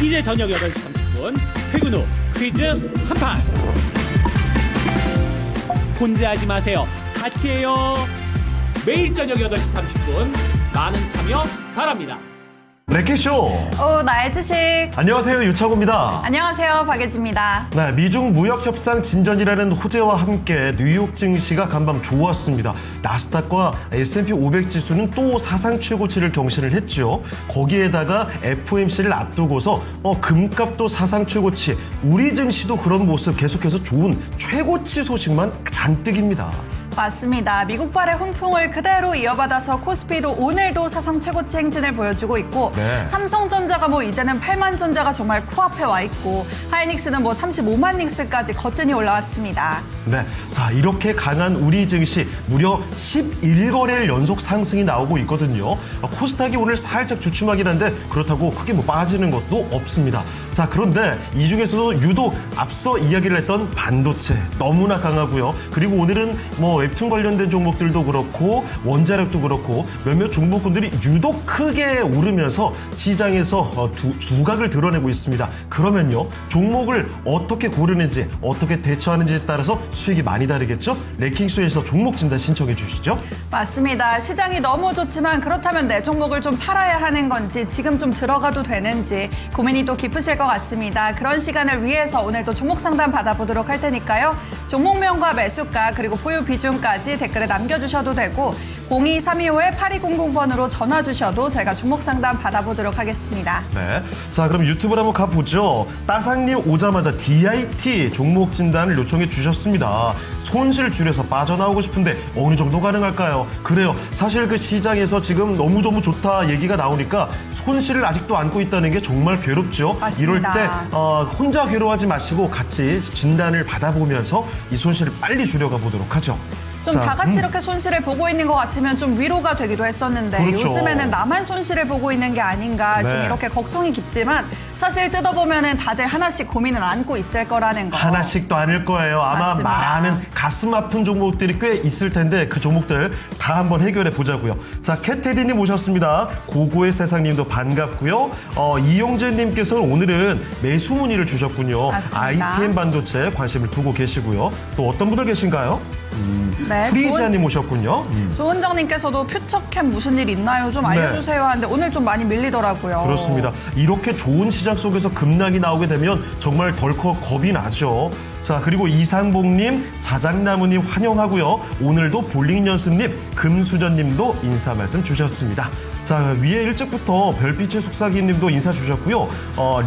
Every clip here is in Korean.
이제 저녁 8시 30분 퇴근 후 퀴즈 한판. 혼자 하지 마세요. 같이 해요. 매일 저녁 8시 30분 많은 참여 바랍니다. 레키쇼. 나의 주식. 안녕하세요, 유창호입니다. 안녕하세요, 박예지입니다. 네, 미중 무역 협상 진전이라는 호재와 함께 뉴욕 증시가 간밤 좋았습니다. 나스닥과 S&P 500 지수는 또 사상 최고치를 경신을 했죠. 거기에다가 FOMC를 앞두고서 금값도 사상 최고치, 우리 증시도 그런 모습 계속해서 좋은 최고치 소식만 잔뜩입니다. 맞습니다. 미국발의 훈풍을 그대로 이어받아서 코스피도 오늘도 사상 최고치 행진을 보여주고 있고 네. 삼성전자가 이제는 8만 전자가 정말 코앞에 와 있고 하이닉스는 35만 닉스까지 거뜬히 올라왔습니다. 네, 자 이렇게 강한 우리 증시 무려 11거래일 연속 상승이 나오고 있거든요. 코스닥이 오늘 살짝 주춤하긴 한데 그렇다고 크게 빠지는 것도 없습니다. 자 그런데 이 중에서도 유독 앞서 이야기를 했던 반도체 너무나 강하고요. 그리고 오늘은 웹툰 관련된 종목들도 그렇고 원자력도 그렇고 몇몇 종목군들이 유독 크게 오르면서 시장에서 두각을 드러내고 있습니다. 그러면요 종목을 어떻게 고르는지 어떻게 대처하는지에 따라서 수익이 많이 다르겠죠? 레킹쇼에서 종목 진단 신청해 주시죠. 맞습니다. 시장이 너무 좋지만 그렇다면 내 종목을 좀 팔아야 하는 건지 지금 좀 들어가도 되는지 고민이 또 깊으실 것 같습니다. 그런 시간을 위해서 오늘도 종목 상담 받아보도록 할 테니까요. 종목명과 매수가 그리고 보유 비중까지 댓글에 남겨주셔도 되고 02-325-8200번으로 전화 주셔도 저희가 종목 상담 받아보도록 하겠습니다. 네, 자 그럼 유튜브로 한번 가보죠. 따상님 오자마자 DIT 종목 진단을 요청해 주셨습니다. 손실 줄여서 빠져나오고 싶은데 어느 정도 가능할까요? 그래요. 사실 그 시장에서 지금 너무 좋다 얘기가 나오니까 손실을 아직도 안고 있다는 게 정말 괴롭죠. 맞습니다. 이럴 때 혼자 괴로워하지 마시고 같이 진단을 받아보면서 이 손실을 빨리 줄여가 보도록 하죠. 좀 다 같이 이렇게 손실을 보고 있는 것 같으면 좀 위로가 되기도 했었는데 그렇죠. 요즘에는 나만 손실을 보고 있는 게 아닌가 좀 네. 이렇게 걱정이 깊지만 사실 뜯어보면은 다들 하나씩 고민을 안고 있을 거라는 거. 하나씩도 아닐 거예요. 아마 맞습니다. 많은 가슴 아픈 종목들이 꽤 있을 텐데 그 종목들 다 한번 해결해 보자고요. 자, 캣테디님 모셨습니다. 고고의 세상님도 반갑고요. 이용재님께서는 오늘은 매수 문의를 주셨군요. 맞습니다. ITM 반도체 관심을 두고 계시고요. 또 어떤 분들 계신가요? 네, 프리지아님 모셨군요. 조은정님께서도 퓨처캠 무슨 일 있나요? 좀 알려주세요 하는데 오늘 좀 많이 밀리더라고요. 그렇습니다. 이렇게 좋은 시장 속에서 급락이 나오게 되면 정말 덜컥 겁이 나죠. 자, 그리고 이상봉님, 자작나무님 환영하고요. 오늘도 볼링연습님, 금수전님도 인사 말씀 주셨습니다. 자, 위에 일찍부터 별빛의 속삭이님도 인사 주셨고요.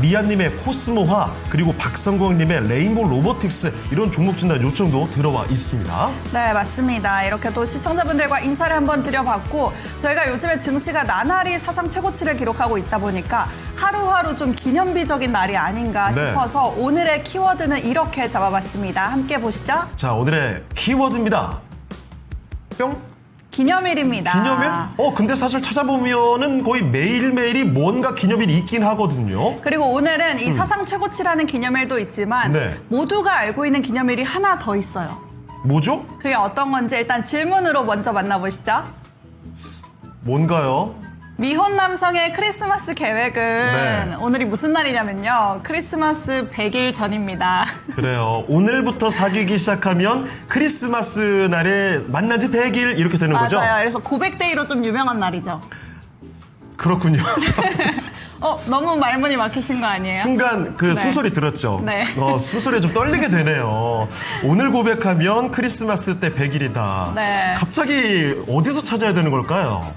리안님의 코스모화, 그리고 박성광님의 레인보우 로보틱스 이런 종목 진단 요청도 들어와 있습니다. 네, 맞습니다. 이렇게 또 시청자분들과 인사를 한번 드려봤고 저희가 요즘에 증시가 나날이 사상 최고치를 기록하고 있다 보니까 하루하루 좀 기념비적인 날이 아닌가 네. 싶어서 오늘의 키워드는 이렇게 잡아봤습니다. 함께 보시죠. 자, 오늘의 키워드입니다. 뿅. 기념일입니다. 기념일? 근데 사실 찾아보면은 거의 매일매일이 뭔가 기념일이 있긴 하거든요. 그리고 오늘은 이 사상 최고치라는 기념일도 있지만 네. 모두가 알고 있는 기념일이 하나 더 있어요. 뭐죠? 그게 어떤 건지 일단 질문으로 먼저 만나보시죠. 뭔가요? 미혼 남성의 크리스마스 계획은 네. 오늘이 무슨 날이냐면요. 크리스마스 100일 전입니다. 그래요. 오늘부터 사귀기 시작하면 크리스마스 날에 만난 지 100일 이렇게 되는 거죠? 맞아요. 그래서 고백데이로 좀 유명한 날이죠. 그렇군요. 너무 말문이 막히신 거 아니에요? 순간 그 네. 숨소리 들었죠? 네. 숨소리에 좀 떨리게 되네요. 오늘 고백하면 크리스마스 때 100일이다. 네. 갑자기 어디서 찾아야 되는 걸까요?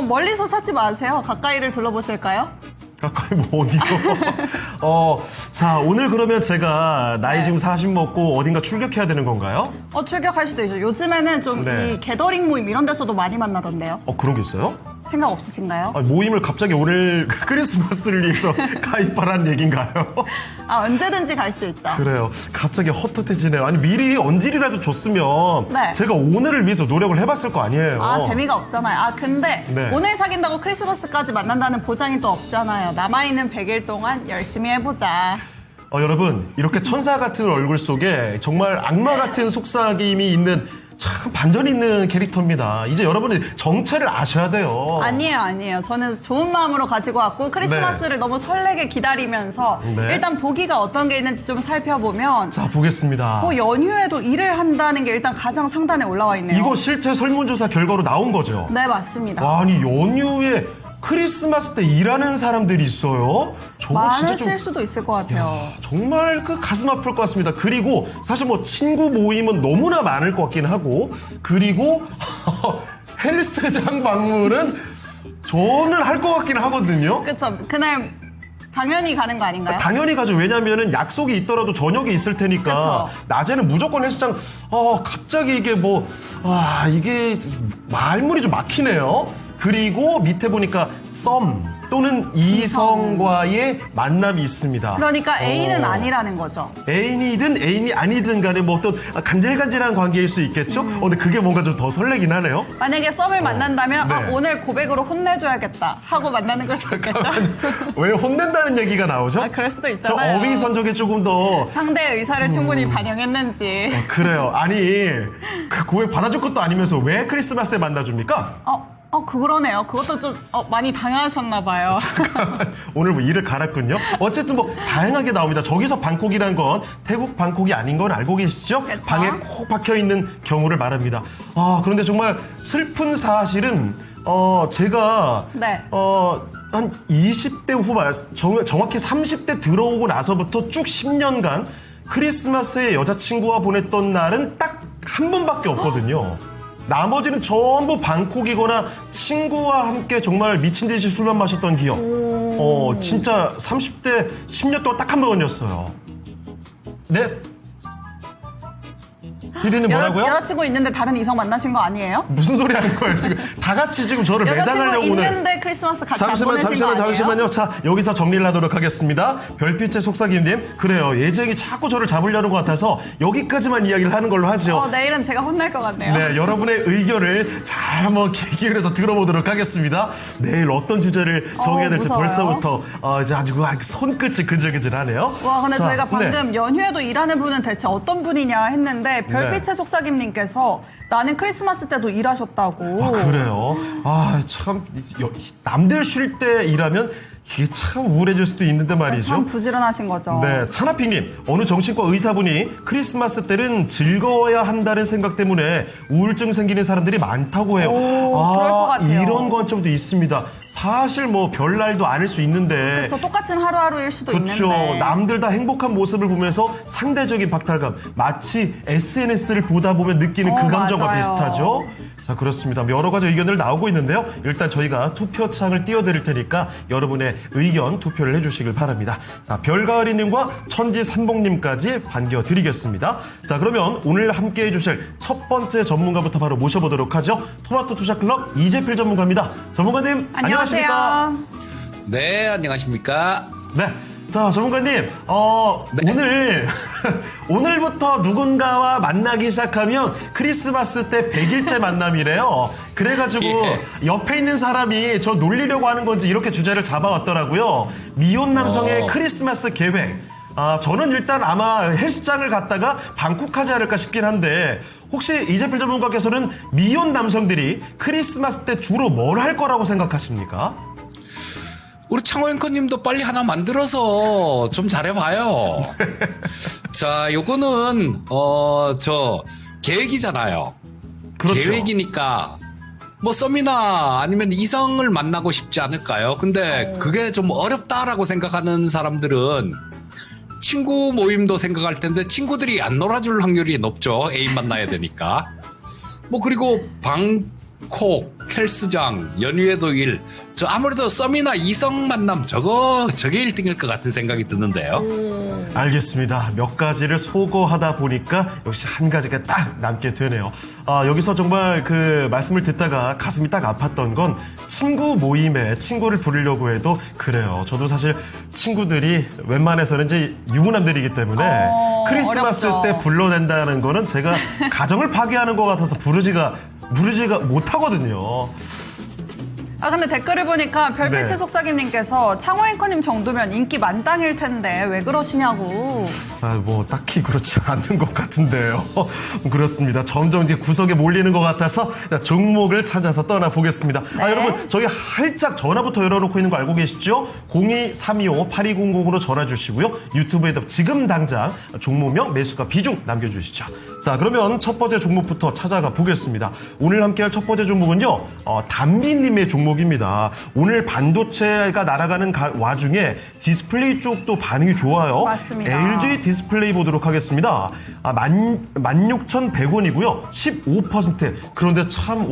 멀리서 찾지 마세요. 가까이를 둘러보실까요? 가까이 어디요? 자, 오늘 그러면 제가 나이 지금 40 먹고 어딘가 출격해야 되는 건가요? 출격할 수도 있죠. 요즘에는 좀 네. 이 게더링 모임 이런 데서도 많이 만나던데요. 그런 게 있어요? 생각 없으신가요? 모임을 갑자기 오늘 크리스마스를 위해서 가입하라는 얘기인가요? 언제든지 갈 수 있죠. 그래요. 갑자기 헛헛해지네요. 아니, 미리 언질이라도 줬으면 네. 제가 오늘을 위해서 노력을 해봤을 거 아니에요. 재미가 없잖아요. 근데 네. 오늘 사귄다고 크리스마스까지 만난다는 보장이 또 없잖아요. 남아있는 100일 동안 열심히 해보자. 여러분, 이렇게 천사 같은 얼굴 속에 정말 악마 같은 속삭임이 있는 참 반전 있는 캐릭터입니다. 이제 여러분이 정체를 아셔야 돼요. 아니에요. 저는 좋은 마음으로 가지고 왔고 크리스마스를 너무 설레게 기다리면서 네. 일단 보기가 어떤 게 있는지 좀 살펴보면 자, 보겠습니다. 연휴에도 일을 한다는 게 일단 가장 상단에 올라와 있네요. 이거 실제 설문조사 결과로 나온 거죠? 네, 맞습니다. 아니, 연휴에 크리스마스 때 일하는 사람들이 있어요? 저거 진짜 많으실 수도 있을 것 같아요. 정말 그 가슴 아플 것 같습니다. 그리고 사실 뭐 친구 모임은 너무나 많을 것 같긴 하고, 그리고 헬스장 방문은 저는 할 것 같긴 하거든요. 그렇죠. 그날 당연히 가는 거 아닌가요? 당연히 가죠. 왜냐면은 약속이 있더라도 저녁에 있을 테니까. 그쵸. 낮에는 무조건 헬스장, 갑자기 이게 이게 말문이 좀 막히네요. 그리고 밑에 보니까 썸 또는 이성과의 만남이 있습니다. 그러니까 애인은 아니라는 거죠. 애인이든 애인이 아니든 간에 뭐 어떤 간질간질한 관계일 수 있겠죠? 근데 그게 뭔가 좀 더 설레긴 하네요. 만약에 썸을 만난다면 네. 오늘 고백으로 혼내줘야겠다 하고 만나는 걸 수도 있겠죠. 왜 혼낸다는 얘기가 나오죠? 그럴 수도 저 있잖아요. 어휘 선적에 조금 더 상대의 의사를 충분히 반영했는지. 그래요. 아니 그 고백 받아줄 것도 아니면서 왜 크리스마스에 만나줍니까? 그러네요. 그것도 좀 많이 당하셨나 봐요. 오늘 뭐 일을 갈았군요. 어쨌든 뭐 다양하게 나옵니다. 저기서 방콕이란 건 태국 방콕이 아닌 건 알고 계시죠? 그쵸? 방에 콕 박혀 있는 경우를 말합니다. 그런데 정말 슬픈 사실은 제가 네. 한 20대 후반 정확히 30대 들어오고 나서부터 쭉 10년간 크리스마스에 여자친구와 보냈던 날은 딱 한 번밖에 없거든요. 나머지는 전부 방콕이거나 친구와 함께 정말 미친 듯이 술만 마셨던 기억. 진짜 30대 10년 동안 딱 한 번이었어요. 네? 피디님 뭐라고요? 여자친구 있는데 다른 이성 만나신 거 아니에요? 무슨 소리 하는 거예요? 지금 다 같이 지금 저를 매장하려고 여자친구 오늘. 있는데 크리스마스 같이 안 보내신 거 아니에요? 잠시만요. 자, 여기서 정리를 하도록 하겠습니다. 별빛의 속삭임님. 그래요. 예정이 자꾸 저를 잡으려는 것 같아서 여기까지만 이야기를 하는 걸로 하죠. 내일은 제가 혼날 것 같네요. 네, 여러분의 의견을 잘 한번 귀 기울여서 들어보도록 하겠습니다. 내일 어떤 주제를 정해야 될지 무서워요. 벌써부터 이제 아주 손끝이 근질근질하네요. 와, 근데 자, 저희가 방금 네. 연휴에도 일하는 분은 대체 어떤 분이냐 했는데 별빛의 속삭임님께서 나는 크리스마스 때도 일하셨다고. 그래요? 참 남들 쉴 때 일하면 이게 참 우울해질 수도 있는데 말이죠. 참 부지런하신 거죠. 네, 차나핑님, 어느 정신과 의사분이 크리스마스 때는 즐거워야 한다는 생각 때문에 우울증 생기는 사람들이 많다고 해요. 그럴 것 같아요. 이런 관점도 있습니다. 사실 뭐 별날도 아닐 수 있는데. 그렇죠. 똑같은 하루하루일 수도 그렇죠. 있는데. 남들 다 행복한 모습을 보면서 상대적인 박탈감, 마치 SNS를 보다 보면 느끼는 그 감정과 맞아요. 비슷하죠. 자, 그렇습니다. 여러 가지 의견들 나오고 있는데요. 일단 저희가 투표창을 띄워드릴 테니까 여러분의 의견 투표를 해주시길 바랍니다. 자, 별가을이님과 천지산봉님까지 반겨드리겠습니다. 자, 그러면 오늘 함께 해주실 첫 번째 전문가부터 바로 모셔보도록 하죠. 토마토 투자클럽 이재필 전문가입니다. 전문가님, 안녕하십니까? 네, 안녕하십니까? 네. 자, 전문가님, 네. 오늘부터 누군가와 만나기 시작하면 크리스마스 때 100일째 만남이래요. 그래가지고 옆에 있는 사람이 저 놀리려고 하는 건지 이렇게 주제를 잡아왔더라고요. 미혼 남성의 크리스마스 계획. 저는 일단 아마 헬스장을 갔다가 방콕하지 않을까 싶긴 한데, 혹시 이재필 전문가께서는 미혼 남성들이 크리스마스 때 주로 뭘 할 거라고 생각하십니까? 우리 창호 앵커님도 빨리 하나 만들어서 좀 잘해봐요. 자, 요거는 계획이잖아요. 그렇죠. 계획이니까 뭐 썸이나 아니면 이성을 만나고 싶지 않을까요? 근데 그게 좀 어렵다라고 생각하는 사람들은 친구 모임도 생각할 텐데 친구들이 안 놀아줄 확률이 높죠. 애인 만나야 되니까. 뭐 그리고 방콕, 헬스장, 연휴에도 일. 저 아무래도 썸이나 이성 만남 저게 1등일 것 같은 생각이 드는데요. 알겠습니다. 몇 가지를 소거하다 보니까 역시 한 가지가 딱 남게 되네요. 여기서 정말 그 말씀을 듣다가 가슴이 딱 아팠던 건 친구 모임에 친구를 부르려고 해도 그래요. 저도 사실 친구들이 웬만해서는 이제 유부남들이기 때문에 크리스마스 어렵죠. 때 불러낸다는 거는 제가 가정을 파괴하는 것 같아서 부르지가 못하거든요. 근데 댓글을 보니까 별빛의 네. 속삭임님께서 창호 앵커님 정도면 인기 만땅일 텐데 왜 그러시냐고. 뭐 딱히 그렇지 않는 것 같은데요. 그렇습니다. 점점 이제 구석에 몰리는 것 같아서 종목을 찾아서 떠나보겠습니다. 네. 여러분 저희 활짝 전화부터 열어놓고 있는 거 알고 계시죠? 02-325-8200으로 전화 주시고요. 유튜브에도 지금 당장 종목명, 매수가, 비중 남겨주시죠. 자, 그러면 첫 번째 종목부터 찾아가 보겠습니다. 오늘 함께할 첫 번째 종목은요, 담비님의 종목입니다. 오늘 반도체가 날아가는 와중에 디스플레이 쪽도 반응이 좋아요. 맞습니다. LG 디스플레이 보도록 하겠습니다. 16,100원이고요. 15%. 그런데 참,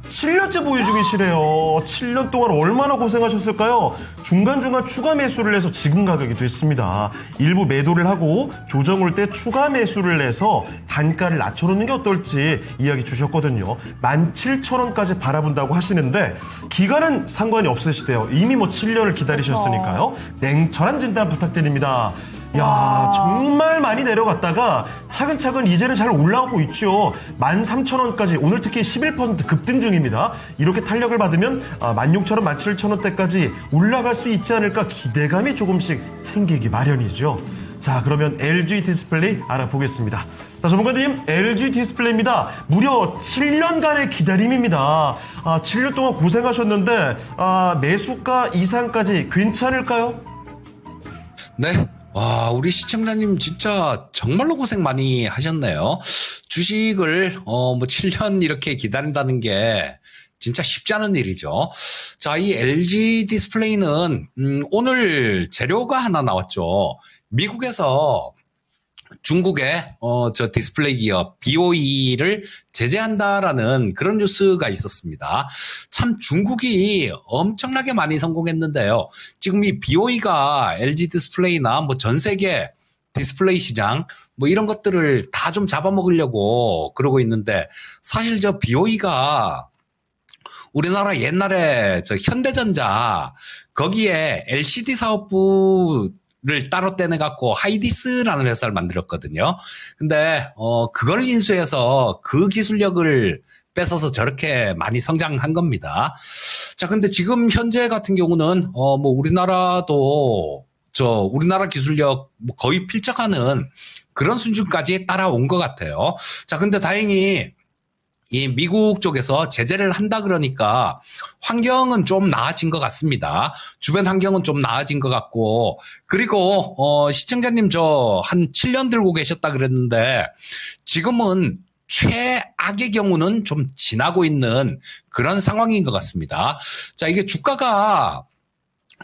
7년째 보유 중이시래요. 7년 동안 얼마나 고생하셨을까요? 중간중간 추가 매수를 해서 지금 가격이 됐습니다. 일부 매도를 하고 조정을 때 추가 매수를 해서 단가를 낮춰놓는 게 어떨지 이야기 주셨거든요. 17,000원까지 바라본다고 하시는데 기간은 상관이 없으시대요. 이미 7년을 기다리셨으니까요. 냉철한 진단 부탁드립니다. 정말 많이 내려갔다가 차근차근 이제는 잘 올라오고 있죠. 13,000원까지 오늘 특히 11% 급등 중입니다. 이렇게 탄력을 받으면 16,000원, 17,000원대까지 올라갈 수 있지 않을까 기대감이 조금씩 생기기 마련이죠. 자, 그러면 LG 디스플레이 알아보겠습니다. 자, 전문가님, LG 디스플레이입니다. 무려 7년간의 기다림입니다. 7년 동안 고생하셨는데 매수가 이상까지 괜찮을까요? 네. 와, 우리 시청자님 진짜 정말로 고생 많이 하셨네요. 주식을 7년 이렇게 기다린다는 게 진짜 쉽지 않은 일이죠. 자, 이 LG 디스플레이는 오늘 재료가 하나 나왔죠. 미국에서 중국의 저 디스플레이 기업 BOE를 제재한다라는 그런 뉴스가 있었습니다. 참 중국이 엄청나게 많이 성공했는데요. 지금 이 BOE가 LG 디스플레이나 전 세계 디스플레이 시장 이런 것들을 다 좀 잡아먹으려고 그러고 있는데 사실 저 BOE가 우리나라 옛날에 저 현대전자 거기에 LCD 사업부 를 따로 떼내갖고 하이디스라는 회사를 만들었거든요. 근데 그걸 인수해서 그 기술력을 뺏어서 저렇게 많이 성장한 겁니다. 자, 근데 지금 현재 같은 경우는 우리나라도 우리나라 기술력 거의 필적하는 그런 수준까지 따라온 것 같아요. 자, 근데 다행히 이 미국 쪽에서 제재를 한다 그러니까 환경은 좀 나아진 것 같습니다. 주변 환경은 좀 나아진 것 같고, 그리고 시청자님 저 한 7년 들고 계셨다 그랬는데 지금은 최악의 경우는 좀 지나고 있는 그런 상황인 것 같습니다. 자, 이게 주가가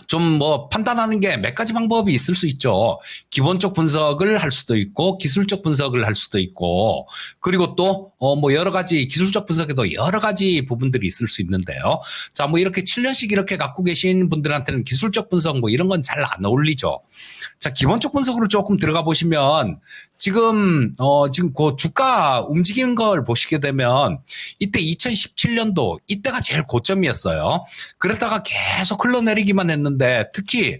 좀 판단하는 게 몇 가지 방법이 있을 수 있죠. 기본적 분석을 할 수도 있고 기술적 분석을 할 수도 있고, 그리고 또 여러 가지 기술적 분석에도 여러 가지 부분들이 있을 수 있는데요. 자, 이렇게 7년씩 이렇게 갖고 계신 분들한테는 기술적 분석 이런 건 잘 안 어울리죠. 자, 기본적 분석으로 조금 들어가 보시면 지금 그 주가 움직이는 걸 보시게 되면 이때 2017년도 이때가 제일 고점이었어요. 그랬다가 계속 흘러내리기만 했는데 특히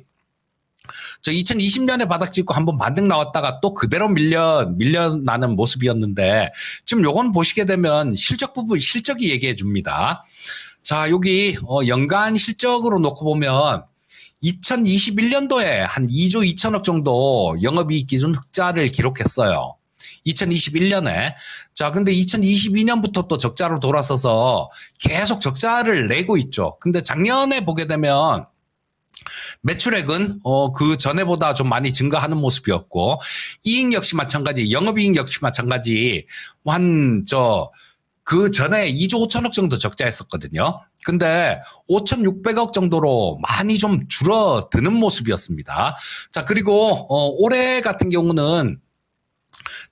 저 2020년에 바닥 찍고 한번 반등 나왔다가 또 그대로 밀려나는 모습이었는데 지금 요건 보시게 되면 실적 부분, 실적이 얘기해 줍니다. 자, 여기 연간 실적으로 놓고 보면 2021년도에 한 2조 2천억 정도 영업이익 기준 흑자를 기록했어요. 2021년에. 자, 근데 2022년부터 또 적자로 돌아서서 계속 적자를 내고 있죠. 근데 작년에 보게 되면 매출액은 그 전에보다 좀 많이 증가하는 모습이었고, 이익 역시 마찬가지, 영업이익 역시 마찬가지, 그 전에 2조 5천억 정도 적자했었거든요. 근데 5,600억 정도로 많이 좀 줄어드는 모습이었습니다. 자, 그리고 올해 같은 경우는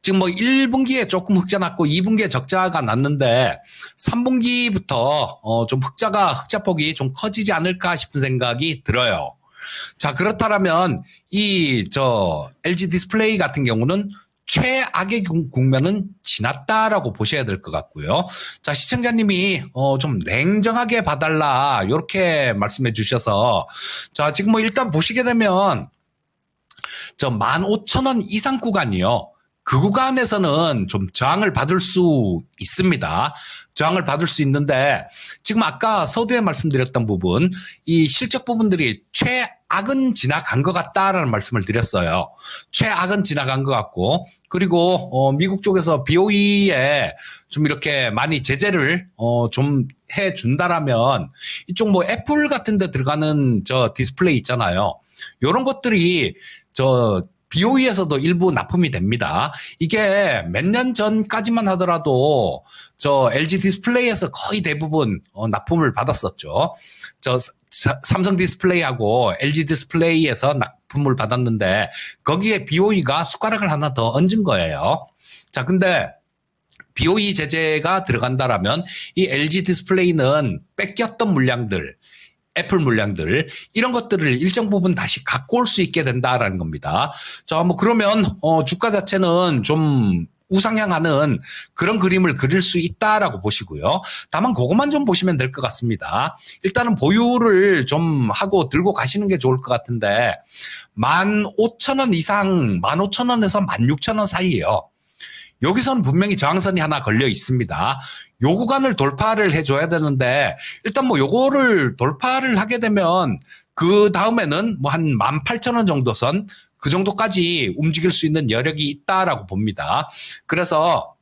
지금 1분기에 조금 흑자 났고 2분기에 적자가 났는데 3분기부터 좀 흑자폭이 좀 커지지 않을까 싶은 생각이 들어요. 자, 그렇다면 LG 디스플레이 같은 경우는 최악의 국면은 지났다라고 보셔야 될 것 같고요. 자, 시청자님이 좀 냉정하게 봐달라 이렇게 말씀해 주셔서, 자, 지금 일단 보시게 되면 15,000원 이상 구간이요. 그 구간에서는 좀 저항을 받을 수 있습니다. 저항을 받을 수 있는데 지금 아까 서두에 말씀드렸던 부분, 이 실적 부분들이 최악은 지나간 것 같다라는 말씀을 드렸어요. 최악은 지나간 것 같고, 그리고 미국 쪽에서 BOE에 좀 이렇게 많이 제재를 좀 해준다라면 이쪽 뭐 애플 같은 데 들어가는 저 디스플레이 있잖아요. 이런 것들이 저 BOE에서도 일부 납품이 됩니다. 이게 몇 년 전까지만 하더라도 저 LG 디스플레이에서 거의 대부분 납품을 받았었죠. 저 삼성 디스플레이하고 LG 디스플레이에서 납품을 받았는데 거기에 BOE가 숟가락을 하나 더 얹은 거예요. 자, 근데 BOE 제재가 들어간다라면 이 LG 디스플레이는 뺏겼던 물량들, 애플 물량들, 이런 것들을 일정 부분 다시 갖고 올 수 있게 된다라는 겁니다. 자, 뭐 그러면 주가 자체는 좀 우상향하는 그런 그림을 그릴 수 있다라고 보시고요. 다만 그것만 좀 보시면 될 것 같습니다. 일단은 보유를 좀 하고 들고 가시는 게 좋을 것 같은데 15,000원 이상, 15,000원에서 16,000원 사이에요. 여기서는 분명히 저항선이 하나 걸려 있습니다. 요 구간을 돌파를 해줘야 되는데 일단 뭐 요거를 돌파를 하게 되면 그 다음에는 뭐 한 18,000원 정도 선, 그 정도까지 움직일 수 있는 여력이 있다라고 봅니다. 그래서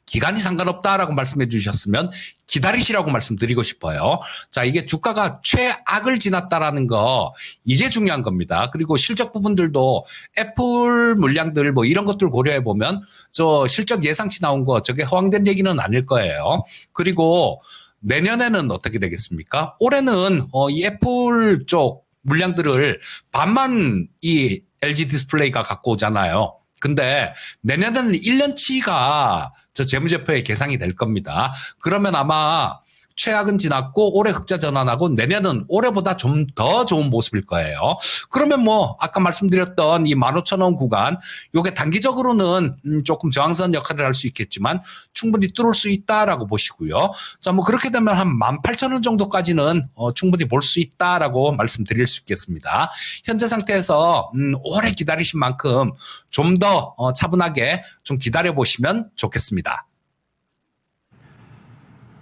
기간이 상관없다라고 말씀해 주셨으면 기다리시라고 말씀드리고 싶어요. 자, 이게 주가가 최악을 지났다라는 거, 이게 중요한 겁니다. 그리고 실적 부분들도 애플 물량들 뭐 이런 것들 고려해 보면 저 실적 예상치 나온 거 저게 허황된 얘기는 아닐 거예요. 그리고 내년에는 어떻게 되겠습니까? 올해는 이 애플 쪽 물량들을 반만 이 LG 디스플레이가 갖고 오잖아요. 근데 내년에는 1년치가 저 재무제표에 계상이 될 겁니다. 그러면 아마 최악은 지났고 올해 흑자 전환하고 내년은 올해보다 좀 더 좋은 모습일 거예요. 그러면 뭐 아까 말씀드렸던 이 15,000원 구간, 요게 단기적으로는 조금 저항선 역할을 할 수 있겠지만 충분히 뚫을 수 있다라고 보시고요. 자, 뭐 그렇게 되면 한 18,000원 정도까지는 충분히 볼 수 있다라고 말씀드릴 수 있겠습니다. 현재 상태에서 오래 기다리신 만큼 좀 더 차분하게 좀 기다려 보시면 좋겠습니다.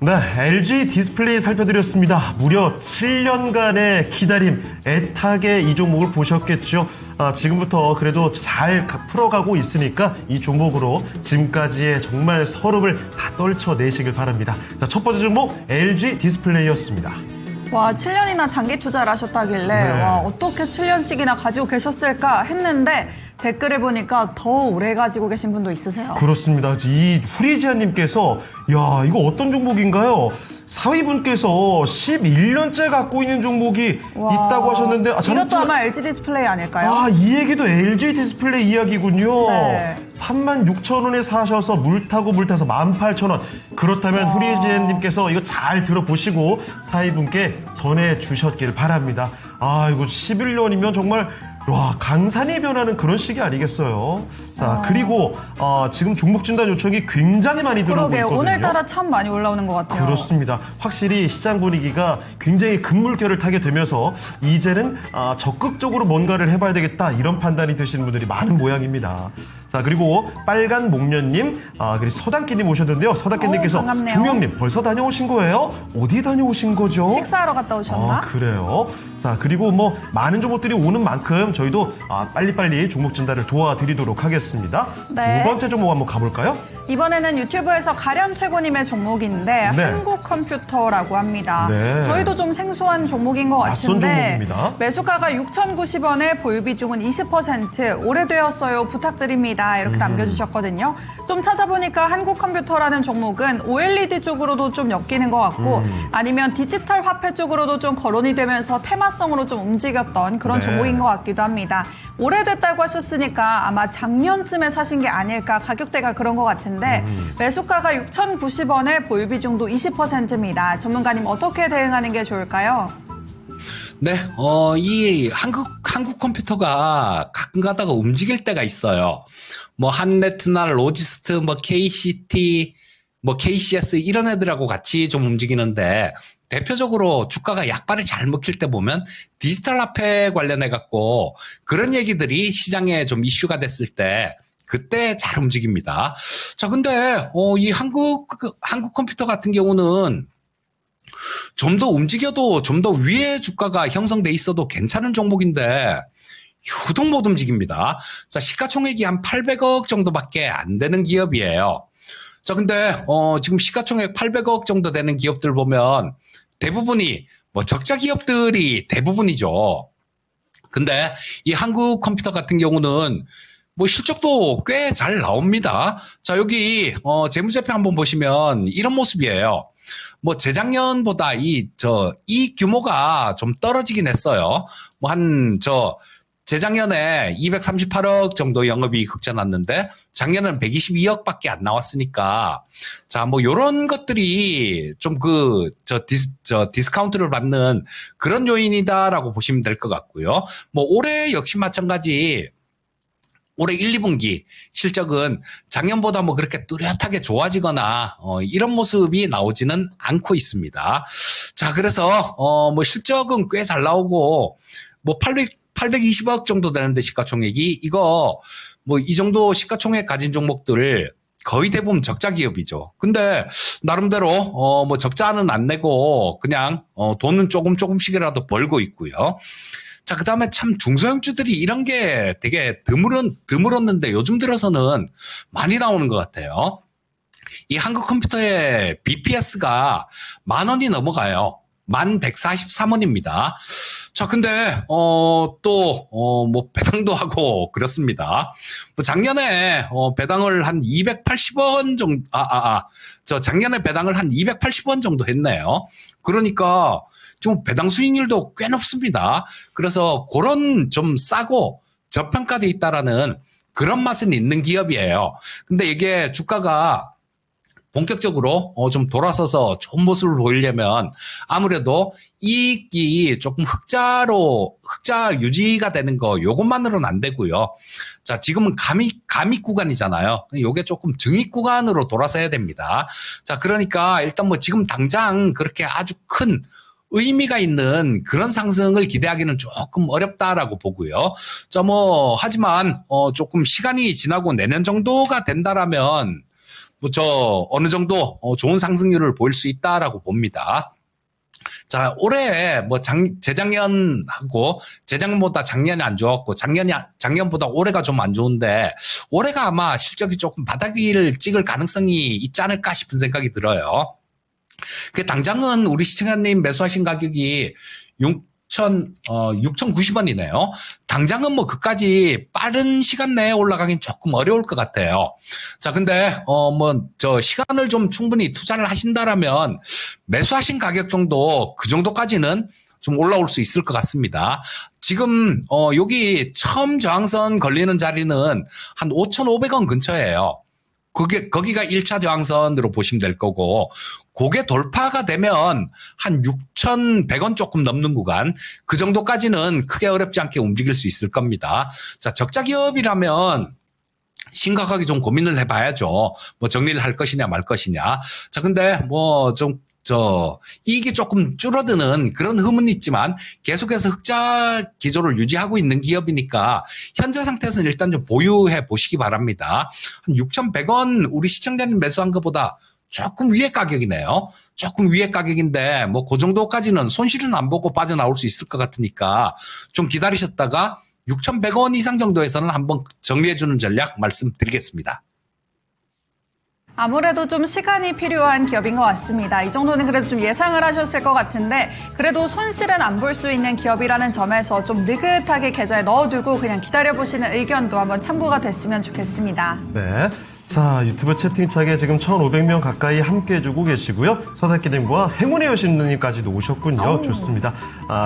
네, LG 디스플레이 살펴드렸습니다. 무려 7년간의 기다림, 애타게 이 종목을 보셨겠죠. 지금부터 그래도 잘 풀어가고 있으니까 이 종목으로 지금까지의 정말 서름을 다 떨쳐내시길 바랍니다. 자, 첫 번째 종목 LG 디스플레이였습니다. 와, 7년이나 장기 투자를 하셨다길래 네. 와, 어떻게 7년씩이나 가지고 계셨을까 했는데 댓글을 보니까 더 오래 가지고 계신 분도 있으세요. 그렇습니다. 이 후리지아님께서 야, 이거 어떤 종목인가요? 사위분께서 11년째 갖고 있는 종목이 와, 있다고 하셨는데 이것도 아마 LG 디스플레이 아닐까요? 이 얘기도 LG 디스플레이 이야기군요. 네. 36,000원에 사셔서 물 타고 물 타서 18,000원. 그렇다면 후리지아님께서 이거 잘 들어보시고 사위분께 전해주셨길 바랍니다. 이거 11년이면 정말 와, 강산이 변하는 그런 시기 아니겠어요? 자, 그리고 지금 종목 진단 요청이 굉장히 많이 들어오고 그러게요. 있거든요. 오늘따라 참 많이 올라오는 것 같아요. 그렇습니다. 확실히 시장 분위기가 굉장히 급물결을 타게 되면서 이제는 적극적으로 뭔가를 해봐야 되겠다 이런 판단이 드시는 분들이 많은 모양입니다. 자, 그리고 빨간 목련님, 그리고 서당끼님 오셨는데요. 서당끼님께서 반갑네요. 종영님 벌써 다녀오신 거예요? 어디 다녀오신 거죠? 식사하러 갔다 오셨나? 그래요. 자, 그리고 뭐 많은 종목들이 오는 만큼 저희도 빨리빨리 종목 진단을 도와드리도록 하겠습니다. 네. 두 번째 종목 한번 가볼까요? 이번에는 유튜브에서 가련 최고님의 종목인데 네. 한국컴퓨터라고 합니다. 네. 저희도 좀 생소한 종목인 것 낯선 같은데 종목입니다. 매수가가 6,090원에 보유 비중은 20%, 오래되었어요. 부탁드립니다. 이렇게 남겨주셨거든요. 좀 찾아보니까 한국컴퓨터라는 종목은 OLED 쪽으로도 좀 엮이는 것 같고 아니면 디지털 화폐 쪽으로도 좀 거론이 되면서 테마성으로 좀 움직였던 그런 네. 종목인 것 같기도 합니다. 오래됐다고 하셨으니까 아마 작년쯤에 사신 게 아닐까, 가격대가 그런 것 같은데 매수가가 6,090원에 보유 비중도 20%입니다. 전문가님 어떻게 대응하는 게 좋을까요? 네, 이 한국 컴퓨터가 가끔 가다가 움직일 때가 있어요. 뭐 한네트나 로지스트, 뭐 KCT, 뭐 KCS 이런 애들하고 같이 좀 움직이는데 대표적으로 주가가 약발을 잘 먹힐 때 보면 디지털 화폐 관련해 갖고 그런 얘기들이 시장에 좀 이슈가 됐을 때 그때 잘 움직입니다. 자, 근데 이 한국 컴퓨터 같은 경우는 좀 더 움직여도 좀 더 위에 주가가 형성돼 있어도 괜찮은 종목인데 유독 못 움직입니다. 자, 시가총액이 한 800억 정도밖에 안 되는 기업이에요. 자, 근데 지금 시가총액 800억 정도 되는 기업들 보면 대부분이 뭐 적자 기업들이 대부분이죠. 근데 이 한국 컴퓨터 같은 경우는 뭐 실적도 꽤 잘 나옵니다. 자, 여기 재무제표 한번 보시면 이런 모습이에요. 뭐 재작년보다 이 규모가 좀 떨어지긴 했어요. 뭐 재작년에 238억 정도 영업이익 흑자 났는데 작년에는 122억밖에 안 나왔으니까 자, 뭐 요런 것들이 좀 디스카운트를 받는 그런 요인이다라고 보시면 될 것 같고요. 뭐 올해 역시 마찬가지 올해 1, 2분기 실적은 작년보다 뭐 그렇게 뚜렷하게 좋아지거나 이런 모습이 나오지는 않고 있습니다. 자, 그래서 뭐 실적은 꽤 잘 나오고 뭐 820억 정도 되는데 시가총액이 이거 뭐 이 정도 시가총액 가진 종목들 거의 대부분 적자 기업이죠. 근데 나름대로 뭐 적자는 안 내고 그냥 돈은 조금씩이라도 벌고 있고요. 자, 그 다음에 참 중소형주들이 이런 게 되게 드물었는데 요즘 들어서는 많이 나오는 것 같아요. 이 한국 컴퓨터의 BPS가 10,000원이 넘어가요. 11,143원입니다. 자, 근데 뭐 배당도 하고 그렇습니다. 뭐 작년에 배당을 한 280원 정도 작년에 배당을 한 280원 정도 했네요. 그러니까 좀 배당 수익률도 꽤 높습니다. 그래서 그런 좀 싸고 저평가돼 있다라는 그런 맛은 있는 기업이에요. 근데 이게 주가가 본격적으로 좀 돌아서서 좋은 모습을 보이려면 아무래도 이익이 조금 흑자 유지가 되는 거 요것만으로는 안 되고요. 자, 지금은 감익 구간이잖아요. 요게 조금 증익 구간으로 돌아서야 됩니다. 자, 그러니까 일단 뭐 지금 당장 그렇게 아주 큰 의미가 있는 그런 상승을 기대하기는 조금 어렵다라고 보고요. 자, 뭐 하지만 조금 시간이 지나고 내년 정도가 된다라면 어느 정도 좋은 상승률을 보일 수 있다라고 봅니다. 자, 올해 뭐 재작년하고 재작년보다 작년이 안 좋았고 작년보다 올해가 좀 안 좋은데 올해가 아마 실적이 조금 바닥을 찍을 가능성이 있지 않을까 싶은 생각이 들어요. 그 당장은 우리 시청자님 매수하신 가격이 6,090원이네요. 당장은 뭐 그까지 빠른 시간 내에 올라가긴 조금 어려울 것 같아요. 자, 근데 시간을 좀 충분히 투자를 하신다라면 매수하신 가격 정도 그 정도까지는 좀 올라올 수 있을 것 같습니다. 지금 여기 처음 저항선 걸리는 자리는 한 5,500원 근처예요. 거기가 1차 저항선으로 보시면 될 거고, 그게 돌파가 되면 한 6,100원 조금 넘는 구간, 그 정도까지는 크게 어렵지 않게 움직일 수 있을 겁니다. 자, 적자 기업이라면 심각하게 좀 고민을 해봐야죠. 뭐 정리를 할 것이냐 말 것이냐. 자, 근데 이익이 조금 줄어드는 그런 흐름은 있지만 계속해서 흑자 기조를 유지하고 있는 기업이니까 현재 상태에서는 일단 좀 보유해 보시기 바랍니다. 한 6,100원 우리 시청자님 매수한 것보다 조금 위의 가격이네요. 조금 위의 가격인데 뭐 그 정도까지는 손실은 안 보고 빠져나올 수 있을 것 같으니까 좀 기다리셨다가 6,100원 이상 정도에서는 한번 정리해주는 전략 말씀드리겠습니다. 아무래도 좀 시간이 필요한 기업인 것 같습니다. 이 정도는 그래도 좀 예상을 하셨을 것 같은데 그래도 손실은 안 볼 수 있는 기업이라는 점에서 좀 느긋하게 계좌에 넣어두고 그냥 기다려보시는 의견도 한번 참고가 됐으면 좋겠습니다. 네. 자, 유튜브 채팅창에 지금 1,500명 가까이 함께 해주고 계시고요. 서다키님과 행운의 여신님까지도 오셨군요. 좋습니다.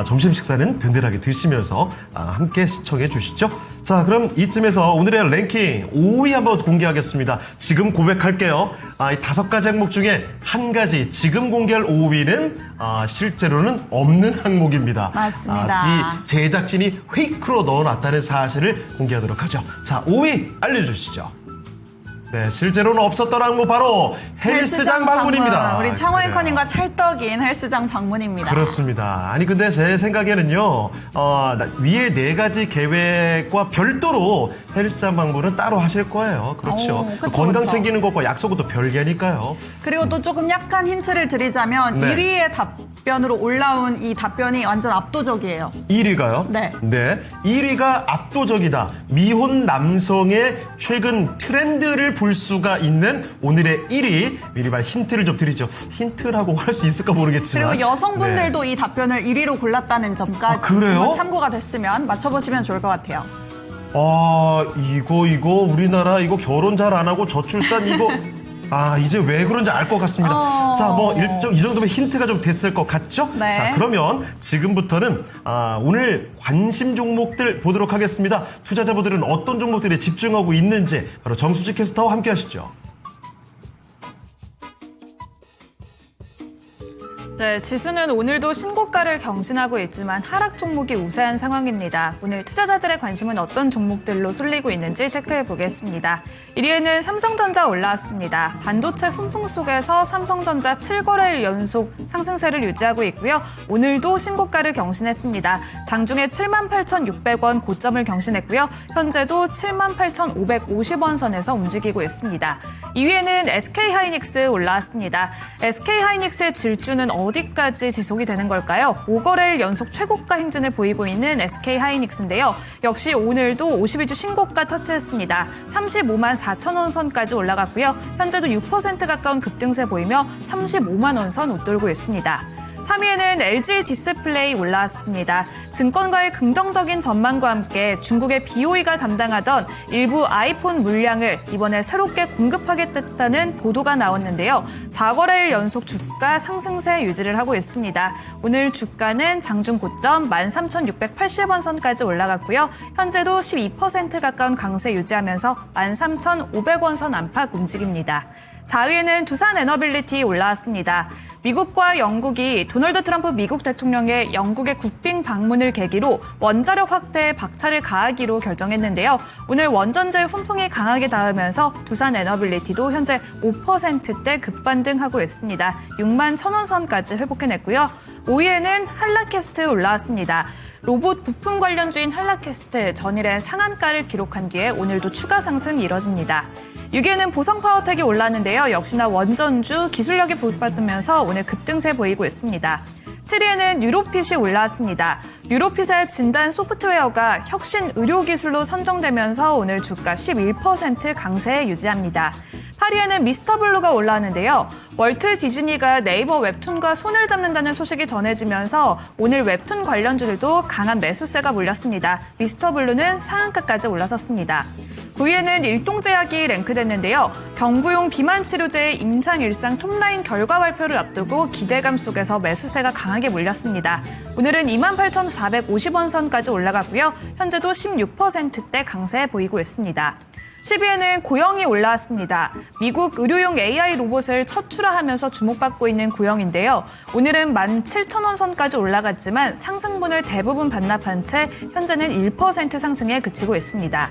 점심 식사는 든든하게 드시면서 함께 시청해 주시죠. 자, 그럼 이쯤에서 오늘의 랭킹 5위 한번 공개하겠습니다. 지금 고백할게요. 이 5가지 항목 중에 한 가지 지금 공개할 5위는 실제로는 없는 항목입니다. 맞습니다. 이 제작진이 페이크로 넣어놨다는 사실을 공개하도록 하죠. 자, 5위 알려주시죠. 네, 실제로는 없었던 항목 바로 헬스장 방문입니다. 우리 창호 그래요. 앵커님과 찰떡인 헬스장 방문입니다. 그렇습니다. 아니 근데 제 생각에는요, 위에 4가지 계획과 별도로 헬스장 방문은 따로 하실 거예요. 그렇죠. 그쵸, 건강 그쵸. 챙기는 것과 약속은 또 별개니까요. 그리고 또 조금 약간 힌트를 드리자면 네. 1위의 답변으로 올라온 이 답변이 완전 압도적이에요. 1위가요? 네. 1위가 압도적이다. 미혼 남성의 최근 트렌드를 볼 수가 있는 오늘의 1위. 미리 말 힌트를 좀 드리죠. 힌트라고 할 수 있을까 모르겠지만. 그리고 여성분들도 이 답변을 1위로 골랐다는 점까지 아, 그래요? 한번 참고가 됐으면 맞춰보시면 좋을 것 같아요. 이거 우리나라 이거 결혼 잘 안 하고 저출산 이거 이제 왜 그런지 알 것 같습니다. 자, 이 정도면 힌트가 좀 됐을 것 같죠? 네. 자, 그러면 지금부터는 오늘 관심 종목들 보도록 하겠습니다. 투자자분들은 어떤 종목들에 집중하고 있는지 바로 정수지 캐스터와 함께 하시죠. 네, 지수는 오늘도 신고가를 경신하고 있지만 하락 종목이 우세한 상황입니다. 오늘 투자자들의 관심은 어떤 종목들로 쏠리고 있는지 체크해 보겠습니다. 1위에는 삼성전자 올라왔습니다. 반도체 훈풍 속에서 삼성전자 7거래일 연속 상승세를 유지하고 있고요. 오늘도 신고가를 경신했습니다. 장중에 78,600원 고점을 경신했고요. 현재도 78,550원 선에서 움직이고 있습니다. 2위에는 SK하이닉스 올라왔습니다. SK하이닉스의 질주는 어디까지 지속이 되는 걸까요? 5거래일 연속 최고가 행진을 보이고 있는 SK하이닉스인데요. 역시 오늘도 52주 신고가 터치했습니다. 35만 4천 원 선까지 올라갔고요. 현재도 6% 가까운 급등세 보이며 35만 원 선 웃돌고 있습니다. 3위에는 LG 디스플레이 올라왔습니다. 증권가의 긍정적인 전망과 함께 중국의 BOE가 담당하던 일부 아이폰 물량을 이번에 새롭게 공급하겠다는 보도가 나왔는데요. 4거래일 연속 주가 상승세 유지를 하고 있습니다. 오늘 주가는 장중 고점 13,680원 선까지 올라갔고요. 현재도 12% 가까운 강세 유지하면서 13,500원 선 안팎 움직입니다. 4위에는 두산 에너빌리티 올라왔습니다. 미국과 영국이 도널드 트럼프 미국 대통령의 영국의 국빈 방문을 계기로 원자력 확대에 박차를 가하기로 결정했는데요. 오늘 원전주의 훈풍이 강하게 닿으면서 두산 에너빌리티도 현재 5%대 급반등하고 있습니다. 6만 1,000원 선까지 회복해냈고요. 5위에는 한라캐스트 올라왔습니다. 로봇 부품 관련주인 한라캐스트 전일에 상한가를 기록한 뒤에 오늘도 추가 상승이 이뤄집니다. 6위에는 보성파워텍이 올랐는데요. 역시나 원전주 기술력이 부각받으면서 오늘 급등세 보이고 있습니다. 7위에는 뉴로핏이 올라왔습니다. 뉴로핏의 진단 소프트웨어가 혁신 의료기술로 선정되면서 오늘 주가 11% 강세 유지합니다. 8위에는 미스터블루가 올라왔는데요. 월트 디즈니가 네이버 웹툰과 손을 잡는다는 소식이 전해지면서 오늘 웹툰 관련주들도 강한 매수세가 몰렸습니다. 미스터블루는 상한가까지 올라섰습니다. 9위에는 일동제약이 랭크됐는데요. 경구용 비만 치료제의 임상1상 톱라인 결과 발표를 앞두고 기대감 속에서 매수세가 강하게 몰렸습니다. 오늘은 28,450원 선까지 올라갔고요. 현재도 16%대 강세 보이고 있습니다. 10위에는 고영이 올라왔습니다. 미국 의료용 AI 로봇을 첫 출하하면서 주목받고 있는 고영인데요. 오늘은 17,000원 선까지 올라갔지만 상승분을 대부분 반납한 채 현재는 1% 상승에 그치고 있습니다.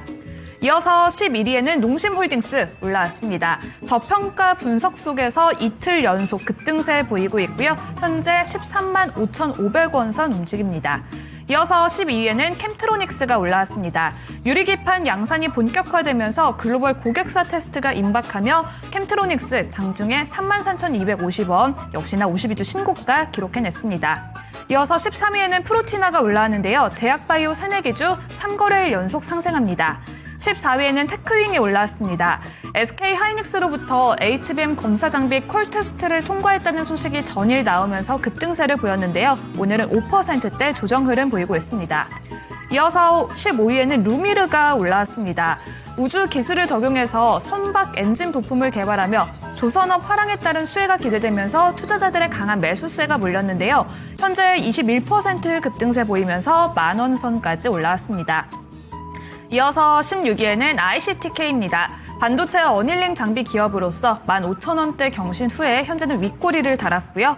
이어서 11위에는 농심홀딩스 올라왔습니다. 저평가 분석 속에서 이틀 연속 급등세 보이고 있고요. 현재 13만 5,500원 선 움직입니다. 이어서 12위에는 캠트로닉스가 올라왔습니다. 유리기판 양산이 본격화되면서 글로벌 고객사 테스트가 임박하며 캠트로닉스 장중에 33,250원, 역시나 52주 신고가 기록해냈습니다. 이어서 13위에는 프로티나가 올라왔는데요. 제약바이오 새내기주 3거래일 연속 상승합니다. 14위에는 테크윙이 올라왔습니다. SK하이닉스로부터 HBM 검사 장비 콜 테스트를 통과했다는 소식이 전일 나오면서 급등세를 보였는데요. 오늘은 5%대 조정 흐름 보이고 있습니다. 이어서 15위에는 루미르가 올라왔습니다. 우주 기술을 적용해서 선박 엔진 부품을 개발하며 조선업 화랑에 따른 수혜가 기대되면서 투자자들의 강한 매수세가 몰렸는데요. 현재 21% 급등세 보이면서 만원 선까지 올라왔습니다. 이어서 16위에는 ICTK입니다. 반도체 어닐링 장비 기업으로서 15,000원대 경신 후에 현재는 윗꼬리를 달았고요.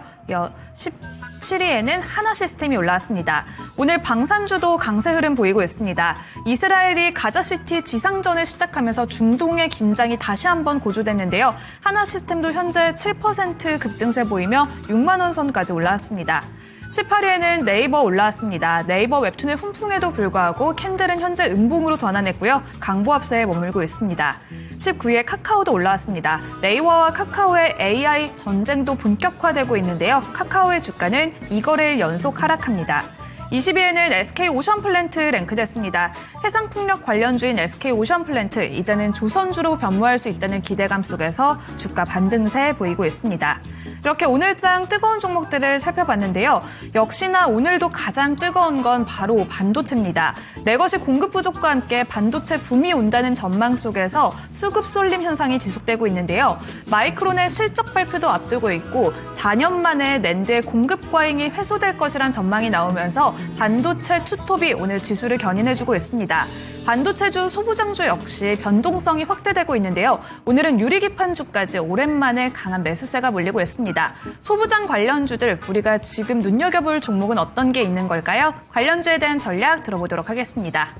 7위에는 하나시스템이 올라왔습니다. 오늘 방산주도 강세 흐름 보이고 있습니다. 이스라엘이 가자시티 지상전을 시작하면서 중동의 긴장이 다시 한번 고조됐는데요. 하나시스템도 현재 7% 급등세 보이며 6만 원 선까지 올라왔습니다. 18위에는 네이버 올라왔습니다. 네이버 웹툰의 훈풍에도 불구하고 캔들은 현재 음봉으로 전환했고요. 강보합세에 머물고 있습니다. 19위에 카카오도 올라왔습니다. 네이버와 카카오의 AI 전쟁도 본격화되고 있는데요. 카카오의 주가는 2거래일 연속 하락합니다. 20위에는 SK오션플랜트 랭크됐습니다. 해상풍력 관련주인 SK오션플랜트, 이제는 조선주로 변모할 수 있다는 기대감 속에서 주가 반등세 보이고 있습니다. 이렇게 오늘장 뜨거운 종목들을 살펴봤는데요. 역시나 오늘도 가장 뜨거운 건 바로 반도체입니다. 레거시 공급 부족과 함께 반도체 붐이 온다는 전망 속에서 수급 쏠림 현상이 지속되고 있는데요. 마이크론의 실적 발표도 앞두고 있고 4년 만에 낸드의 공급 과잉이 회수될 것이란 전망이 나오면서 반도체 투톱이 오늘 지수를 견인해주고 있습니다. 반도체주, 소부장주 역시 변동성이 확대되고 있는데요. 오늘은 유리기판주까지 오랜만에 강한 매수세가 몰리고 있습니다. 소부장 관련주들, 우리가 지금 눈여겨볼 종목은 어떤 게 있는 걸까요? 관련주에 대한 전략 들어보도록 하겠습니다.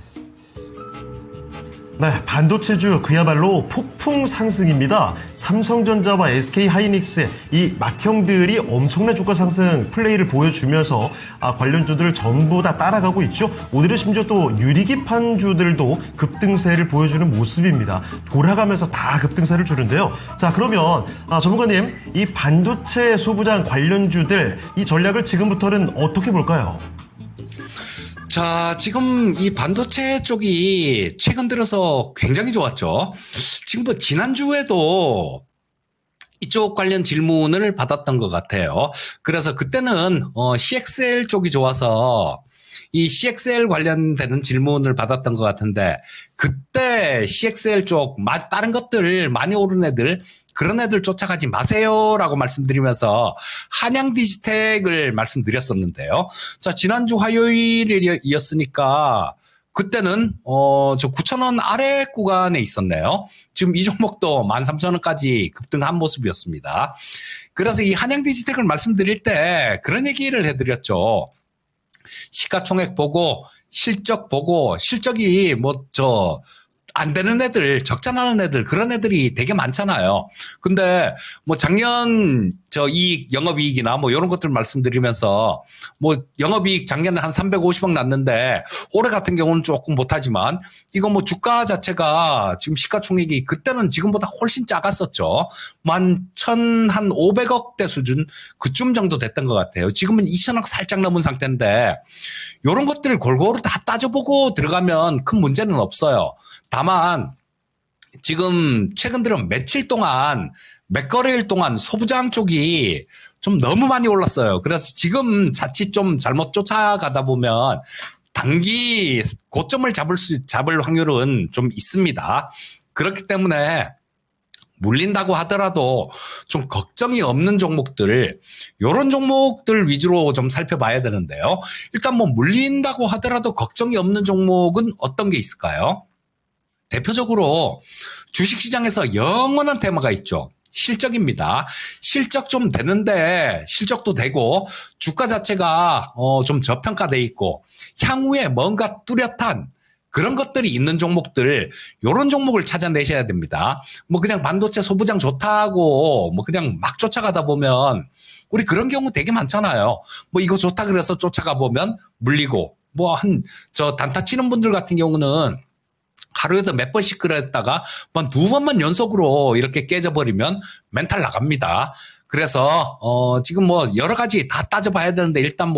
네, 반도체주 그야말로 폭풍 상승입니다. 삼성전자와 SK하이닉스의 이 맏형들이 엄청난 주가 상승 플레이를 보여주면서 관련주들을 전부 다 따라가고 있죠. 오늘은 심지어 또 유리기판주들도 급등세를 보여주는 모습입니다. 돌아가면서 다 급등세를 주는데요. 자, 그러면 전문가님, 이 반도체 소부장 관련주들 이 전략을 지금부터는 어떻게 볼까요? 자, 지금 이 반도체 쪽이 최근 들어서 굉장히 좋았죠. 지금 뭐 지난주에도 이쪽 관련 질문을 받았던 것 같아요. 그래서 그때는 CXL 쪽이 좋아서 이 CXL 관련되는 질문을 받았던 것 같은데, 그때 CXL 쪽 다른 것들 많이 오른 애들, 그런 애들 쫓아가지 마세요라고 말씀드리면서 한양 디지텍을 말씀드렸었는데요. 자, 지난주 화요일이었으니까 그때는 저 9,000원 아래 구간에 있었네요. 지금 이 종목도 13,000원까지 급등한 모습이었습니다. 그래서 이 한양 디지텍을 말씀드릴 때 그런 얘기를 해드렸죠. 시가총액 보고 실적 보고, 실적이 안 되는 애들, 적자나는 애들, 그런 애들이 되게 많잖아요. 근데 작년 이익, 영업이익이나 이런 것들 말씀드리면서 영업이익 작년에 한 350억 났는데 올해 같은 경우는 조금 못하지만 이거 주가 자체가 지금 시가총액이 그때는 지금보다 훨씬 작았었죠. 11,500억대 수준 그쯤 정도 됐던 것 같아요. 지금은 2,000억 살짝 넘은 상태인데 이런 것들을 골고루 다 따져보고 들어가면 큰 문제는 없어요. 다만 지금 최근 들어 며칠 동안 몇 거래일 동안 소부장 쪽이 좀 너무 많이 올랐어요. 그래서 지금 자칫 좀 잘못 쫓아가다 보면 단기 고점을 잡을 확률은 좀 있습니다. 그렇기 때문에 물린다고 하더라도 좀 걱정이 없는 종목들, 이런 종목들 위주로 좀 살펴봐야 되는데요. 일단 물린다고 하더라도 걱정이 없는 종목은 어떤 게 있을까요? 대표적으로 주식시장에서 영원한 테마가 있죠. 실적입니다. 실적 좀 되는데, 실적도 되고 주가 자체가 좀 저평가돼 있고 향후에 뭔가 뚜렷한 그런 것들이 있는 종목들, 요런 종목을 찾아내셔야 됩니다. 그냥 반도체 소부장 좋다고 그냥 막 쫓아가다 보면 우리 그런 경우 되게 많잖아요. 이거 좋다 그래서 쫓아가 보면 물리고, 단타 치는 분들 같은 경우는 하루에도 몇 번씩 그랬다가 두 번만 연속으로 이렇게 깨져버리면 멘탈 나갑니다. 그래서 지금 여러 가지 다 따져봐야 되는데 일단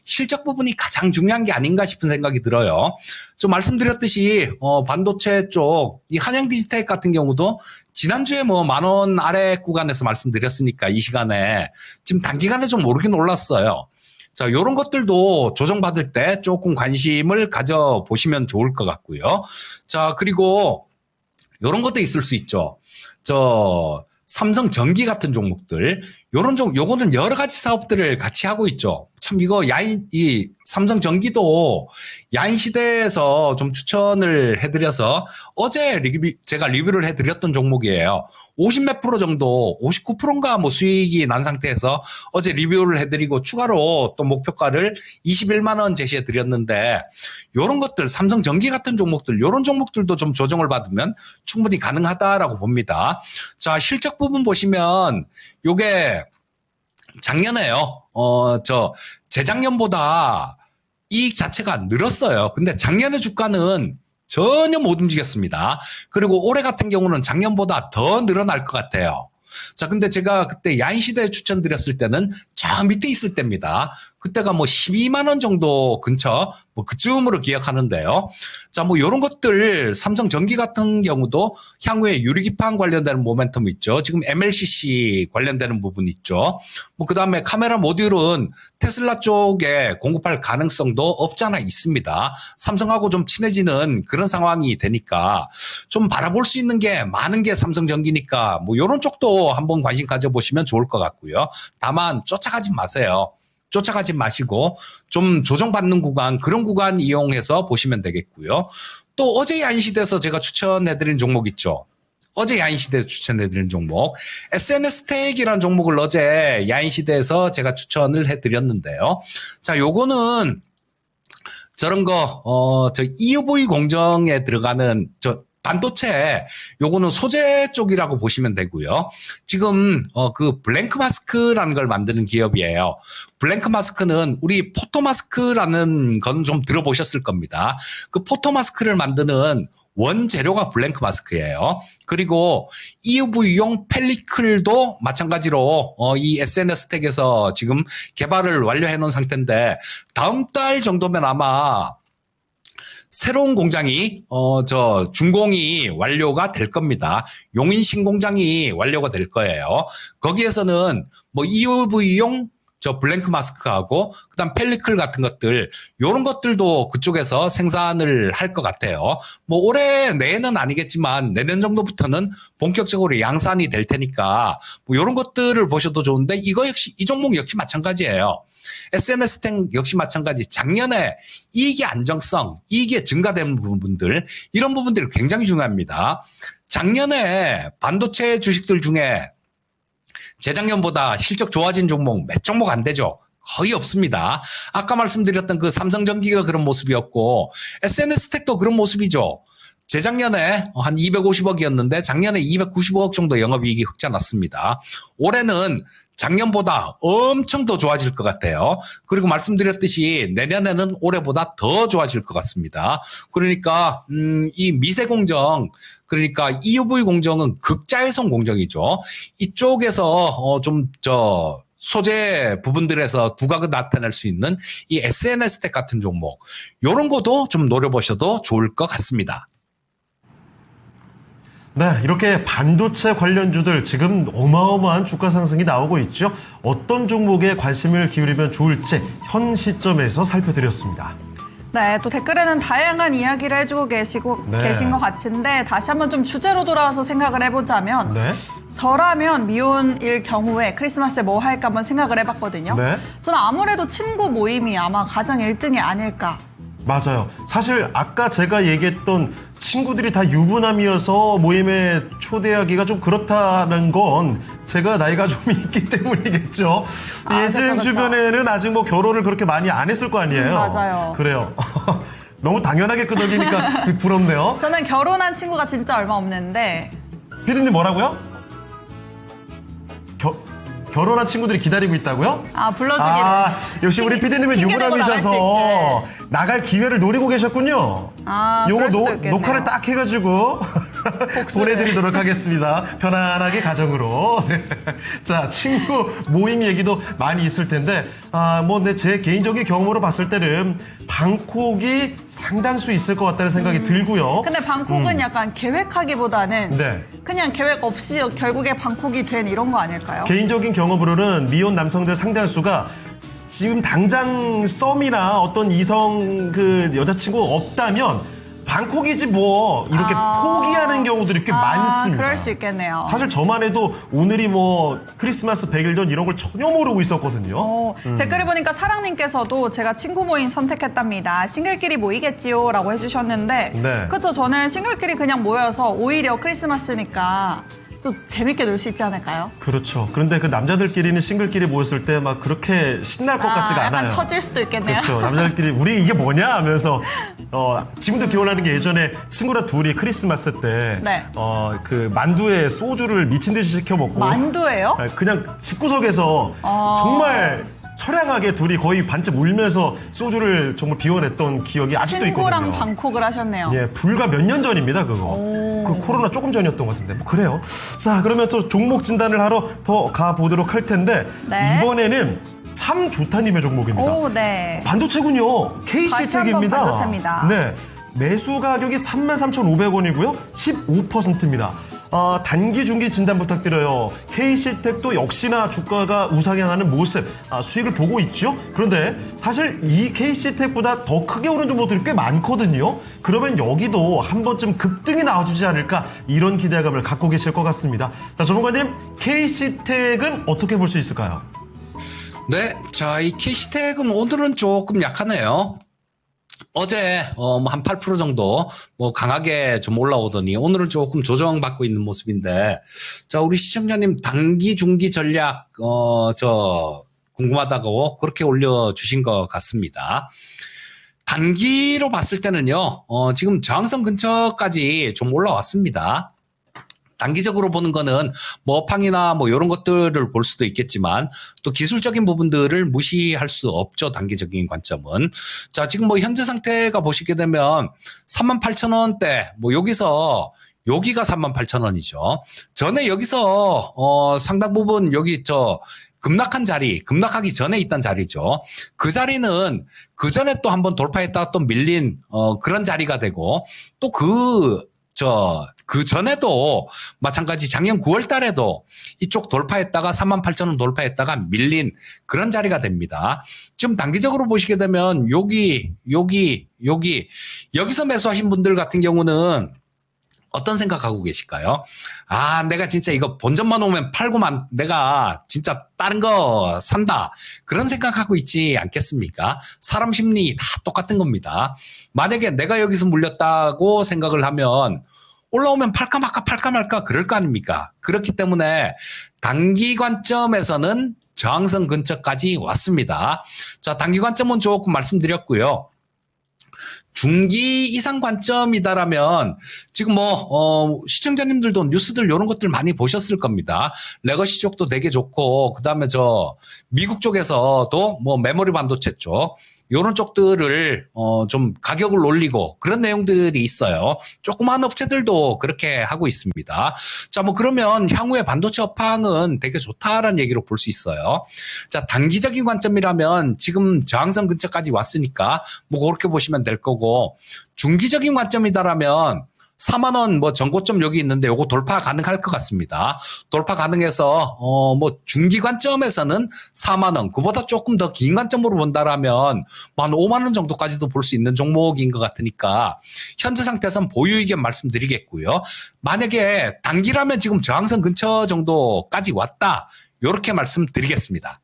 실적 부분이 가장 중요한 게 아닌가 싶은 생각이 들어요. 좀 말씀드렸듯이 반도체 쪽 이 한양 디지텍 같은 경우도 지난주에 10,000원 아래 구간에서 말씀드렸으니까 이 시간에 지금 단기간에 좀 오르긴 올랐어요. 자, 요런 것들도 조정받을 때 조금 관심을 가져보시면 좋을 것 같고요. 자, 그리고 요런 것도 있을 수 있죠. 삼성전기 같은 종목들, 요거는 여러 가지 사업들을 같이 하고 있죠. 참 이거 이 삼성전기도 야인 시대에서 좀 추천을 해드려서 어제 제가 리뷰를 해드렸던 종목이에요. 50몇 프로 정도, 59%인가 뭐 수익이 난 상태에서 어제 리뷰를 해드리고 추가로 또 목표가를 21만 원 제시해드렸는데 요런 것들, 삼성전기 같은 종목들, 요런 종목들도 좀 조정을 받으면 충분히 가능하다라고 봅니다. 자, 실적 부분 보시면 요게 작년에요. 재작년보다 이익 자체가 늘었어요. 근데 작년의 주가는 전혀 못 움직였습니다. 그리고 올해 같은 경우는 작년보다 더 늘어날 것 같아요. 자, 근데 제가 그때 야인시대에 추천드렸을 때는 저 밑에 있을 때입니다. 그때가 뭐 12만 원 정도 근처, 뭐 그쯤으로 기억하는데요. 자, 뭐 요런 것들, 삼성전기 같은 경우도 향후에 유리기판 관련되는 모멘텀 있죠. 지금 MLCC 관련되는 부분 있죠. 뭐 그 다음에 카메라 모듈은 테슬라 쪽에 공급할 가능성도 없지 않아 있습니다. 삼성하고 좀 친해지는 그런 상황이 되니까 좀 바라볼 수 있는 게 많은 게 삼성전기니까 뭐 요런 쪽도 한번 관심 가져보시면 좋을 것 같고요. 다만 쫓아가지 마세요. 쫓아가지 마시고 좀 조정받는 구간, 그런 구간 이용해서 보시면 되겠고요. 또 어제 야인시대에서 제가 추천해드린 종목 있죠. 어제 야인시대에서 추천해드린 종목 SNS텍이라는 종목을 어제 야인시대에서 제가 추천을 해드렸는데요. 자, 요거는 저런 거 EUV 공정에 들어가는 반도체, 요거는 소재 쪽이라고 보시면 되고요. 지금 그 블랭크 마스크라는 걸 만드는 기업이에요. 블랭크 마스크는 우리 포토 마스크라는 건 좀 들어보셨을 겁니다. 그 포토 마스크를 만드는 원재료가 블랭크 마스크예요. 그리고 EUV용 펠리클도 마찬가지로 이 SNS텍에서 지금 개발을 완료해 놓은 상태인데 다음 달 정도면 아마 새로운 공장이 준공이 완료가 될 겁니다. 용인 신공장이 완료가 될 거예요. 거기에서는 뭐 EUV용 블랭크 마스크하고 그다음 펠리클 같은 것들, 요런 것들도 그쪽에서 생산을 할 것 같아요. 뭐 올해 내에는 아니겠지만 내년 정도부터는 본격적으로 양산이 될 테니까 뭐 요런 것들을 보셔도 좋은데 이 종목 역시 마찬가지예요. SNS텍 역시 마찬가지. 작년에 이익의 안정성, 이익의 증가되는 부분들, 이런 부분들이 굉장히 중요합니다. 작년에 반도체 주식들 중에 재작년보다 실적 좋아진 종목 몇 종목 안 되죠. 거의 없습니다. 아까 말씀드렸던 그 삼성전기가 그런 모습이었고 SNS텍도 그런 모습이죠. 재작년에 한 250억이었는데 작년에 295억 정도 영업이익이 흑자 났습니다. 올해는 작년보다 엄청 더 좋아질 것 같아요. 그리고 말씀드렸듯이 내년에는 올해보다 더 좋아질 것 같습니다. 그러니까 이 미세 공정, 그러니까 EUV 공정은 극자외선 공정이죠. 이쪽에서 소재 부분들에서 두각을 나타낼 수 있는 이 SNS텍 같은 종목, 이런 것도 좀 노려보셔도 좋을 것 같습니다. 네, 이렇게 반도체 관련주들 지금 어마어마한 주가 상승이 나오고 있죠. 어떤 종목에 관심을 기울이면 좋을지 현 시점에서 살펴드렸습니다. 네, 또 댓글에는 다양한 이야기를 해주고 계신 것 같은데 다시 한번 좀 주제로 돌아와서 생각을 해보자면 네. 저라면 미혼일 경우에 크리스마스에 뭐 할까 한번 생각을 해봤거든요. 네. 저는 아무래도 친구 모임이 아마 가장 1등이 아닐까. 맞아요. 사실 아까 제가 얘기했던 친구들이 다 유부남이어서 모임에 초대하기가 좀 그렇다는 건 제가 나이가 좀 있기 때문이겠죠. 예진 그렇죠. 주변에는 아직 뭐 결혼을 그렇게 많이 안 했을 거 아니에요. 맞아요. 그래요. 너무 당연하게 끄덕이니까 부럽네요. 저는 결혼한 친구가 진짜 얼마 없는데. 피디님 뭐라고요? 결혼한 친구들이 기다리고 있다고요? 불러주기를. 역시 우리 피디님은 핑계대고 유부남이셔서 나갈 기회를 노리고 계셨군요. 요거 그럴 수도 있겠네요. 녹화를 딱 해가지고 보내드리도록 하겠습니다. 편안하게 가정으로. 네. 자, 친구 모임 얘기도 많이 있을 텐데, 제 개인적인 경험으로 봤을 때는 방콕이 상당수 있을 것 같다는 생각이 들고요. 근데 방콕은 약간 계획하기보다는 네. 그냥 계획 없이 결국에 방콕이 된 이런 거 아닐까요? 개인적인 경험으로는 미혼 남성들 상당수가 지금 당장 썸이나 어떤 이성 여자친구 없다면 방콕이지 뭐 이렇게 포기하는 경우들이 꽤 많습니다. 그럴 수 있겠네요. 사실 저만 해도 오늘이 뭐 크리스마스 100일 전 이런 걸 전혀 모르고 있었거든요. 댓글을 보니까 사랑님께서도 제가 친구 모임 선택했답니다. 싱글끼리 모이겠지요? 라고 해주셨는데 네. 그렇죠. 저는 싱글끼리 그냥 모여서 오히려 크리스마스니까 또 재밌게 놀 수 있지 않을까요? 그렇죠. 그런데 그 남자들끼리는 싱글끼리 모였을 때 막 그렇게 신날 것 같지가 약간 않아요. 처질 수도 있겠네요. 그렇죠. 남자들끼리 우리 이게 뭐냐 하면서 지금도 기억나는 게 예전에 친구랑 둘이 크리스마스 때 네. 그 만두에 소주를 미친 듯이 시켜 먹고 만두예요? 그냥 집구석에서 정말 처량하게 둘이 거의 반쯤 울면서 소주를 정말 비워냈던 기억이 아직도 친구랑 있거든요. 방콕을 하셨네요. 예, 불과 몇 년 전입니다, 그거. 그 코로나 조금 전이었던 것 같은데. 뭐 그래요. 자, 그러면 또 종목 진단을 하러 더 가보도록 할 텐데 네. 이번에는 참 좋다님의 종목입니다. 오, 네. 반도체군요. 다시 한번 KC텍입니다. 반도체입니다. 네. 매수 가격이 33,500원이고요. 15%입니다. 단기, 중기 진단 부탁드려요. KC텍도 역시나 주가가 우상향하는 모습, 수익을 보고 있죠. 그런데 사실 이 KC텍보다 더 크게 오른 종목들이 꽤 많거든요. 그러면 여기도 한 번쯤 급등이 나와주지 않을까 이런 기대감을 갖고 계실 것 같습니다. 자, 전문가님, KC텍은 어떻게 볼 수 있을까요? 네, 자, 이 KC텍은 오늘은 조금 약하네요. 어제 한 8% 정도 뭐 강하게 좀 올라오더니 오늘은 조금 조정받고 있는 모습인데, 자, 우리 시청자님 단기 중기 전략 저 궁금하다고 그렇게 올려주신 것 같습니다. 단기로 봤을 때는요, 지금 저항선 근처까지 좀 올라왔습니다. 단기적으로 보는 거는 뭐 업황이나 뭐 이런 것들을 볼 수도 있겠지만 또 기술적인 부분들을 무시할 수 없죠. 단기적인 관점은. 자, 지금 뭐 현재 상태가 보시게 되면 38,000원대 뭐 여기서 여기가 38,000원이죠. 전에 여기서 상당 부분 여기 급락한 자리, 급락하기 전에 있던 자리죠. 그 자리는 그 전에 또 한번 돌파했다가 또 밀린 그런 자리가 되고, 또 그 전에도 마찬가지 작년 9월 달에도 이쪽 돌파했다가 38,000원 돌파했다가 밀린 그런 자리가 됩니다. 지금 단기적으로 보시게 되면 여기서 매수하신 분들 같은 경우는 어떤 생각하고 계실까요? 아, 내가 진짜 이거 본전만 오면 팔고만 내가 진짜 다른 거 산다. 그런 생각하고 있지 않겠습니까? 사람 심리 다 똑같은 겁니다. 만약에 내가 여기서 물렸다고 생각을 하면 올라오면 팔까 말까 그럴 거 아닙니까? 그렇기 때문에 단기 관점에서는 저항선 근처까지 왔습니다. 자, 단기 관점은 조금 말씀드렸고요. 중기 이상 관점이다라면 지금 뭐 시청자님들도 뉴스들 이런 것들 많이 보셨을 겁니다. 레거시 쪽도 되게 좋고, 그다음에 미국 쪽에서도 뭐 메모리 반도체 쪽 이런 쪽들을 좀 가격을 올리고 그런 내용들이 있어요. 조그마한 업체들도 그렇게 하고 있습니다. 자, 뭐 그러면 향후에 반도체 업황은 되게 좋다라는 얘기로 볼 수 있어요. 자, 단기적인 관점이라면 지금 저항선 근처까지 왔으니까 뭐 그렇게 보시면 될 거고, 중기적인 관점이다라면 4만 원 뭐 전고점 여기 있는데 요거 돌파 가능할 것 같습니다. 돌파 가능해서 뭐 중기 관점에서는 4만 원, 그보다 조금 더 긴 관점으로 본다라면 뭐 한 5만 원 정도까지도 볼 수 있는 종목인 것 같으니까 현재 상태에서는 보유 의견 말씀드리겠고요. 만약에 단기라면 지금 저항선 근처 정도까지 왔다, 요렇게 말씀드리겠습니다.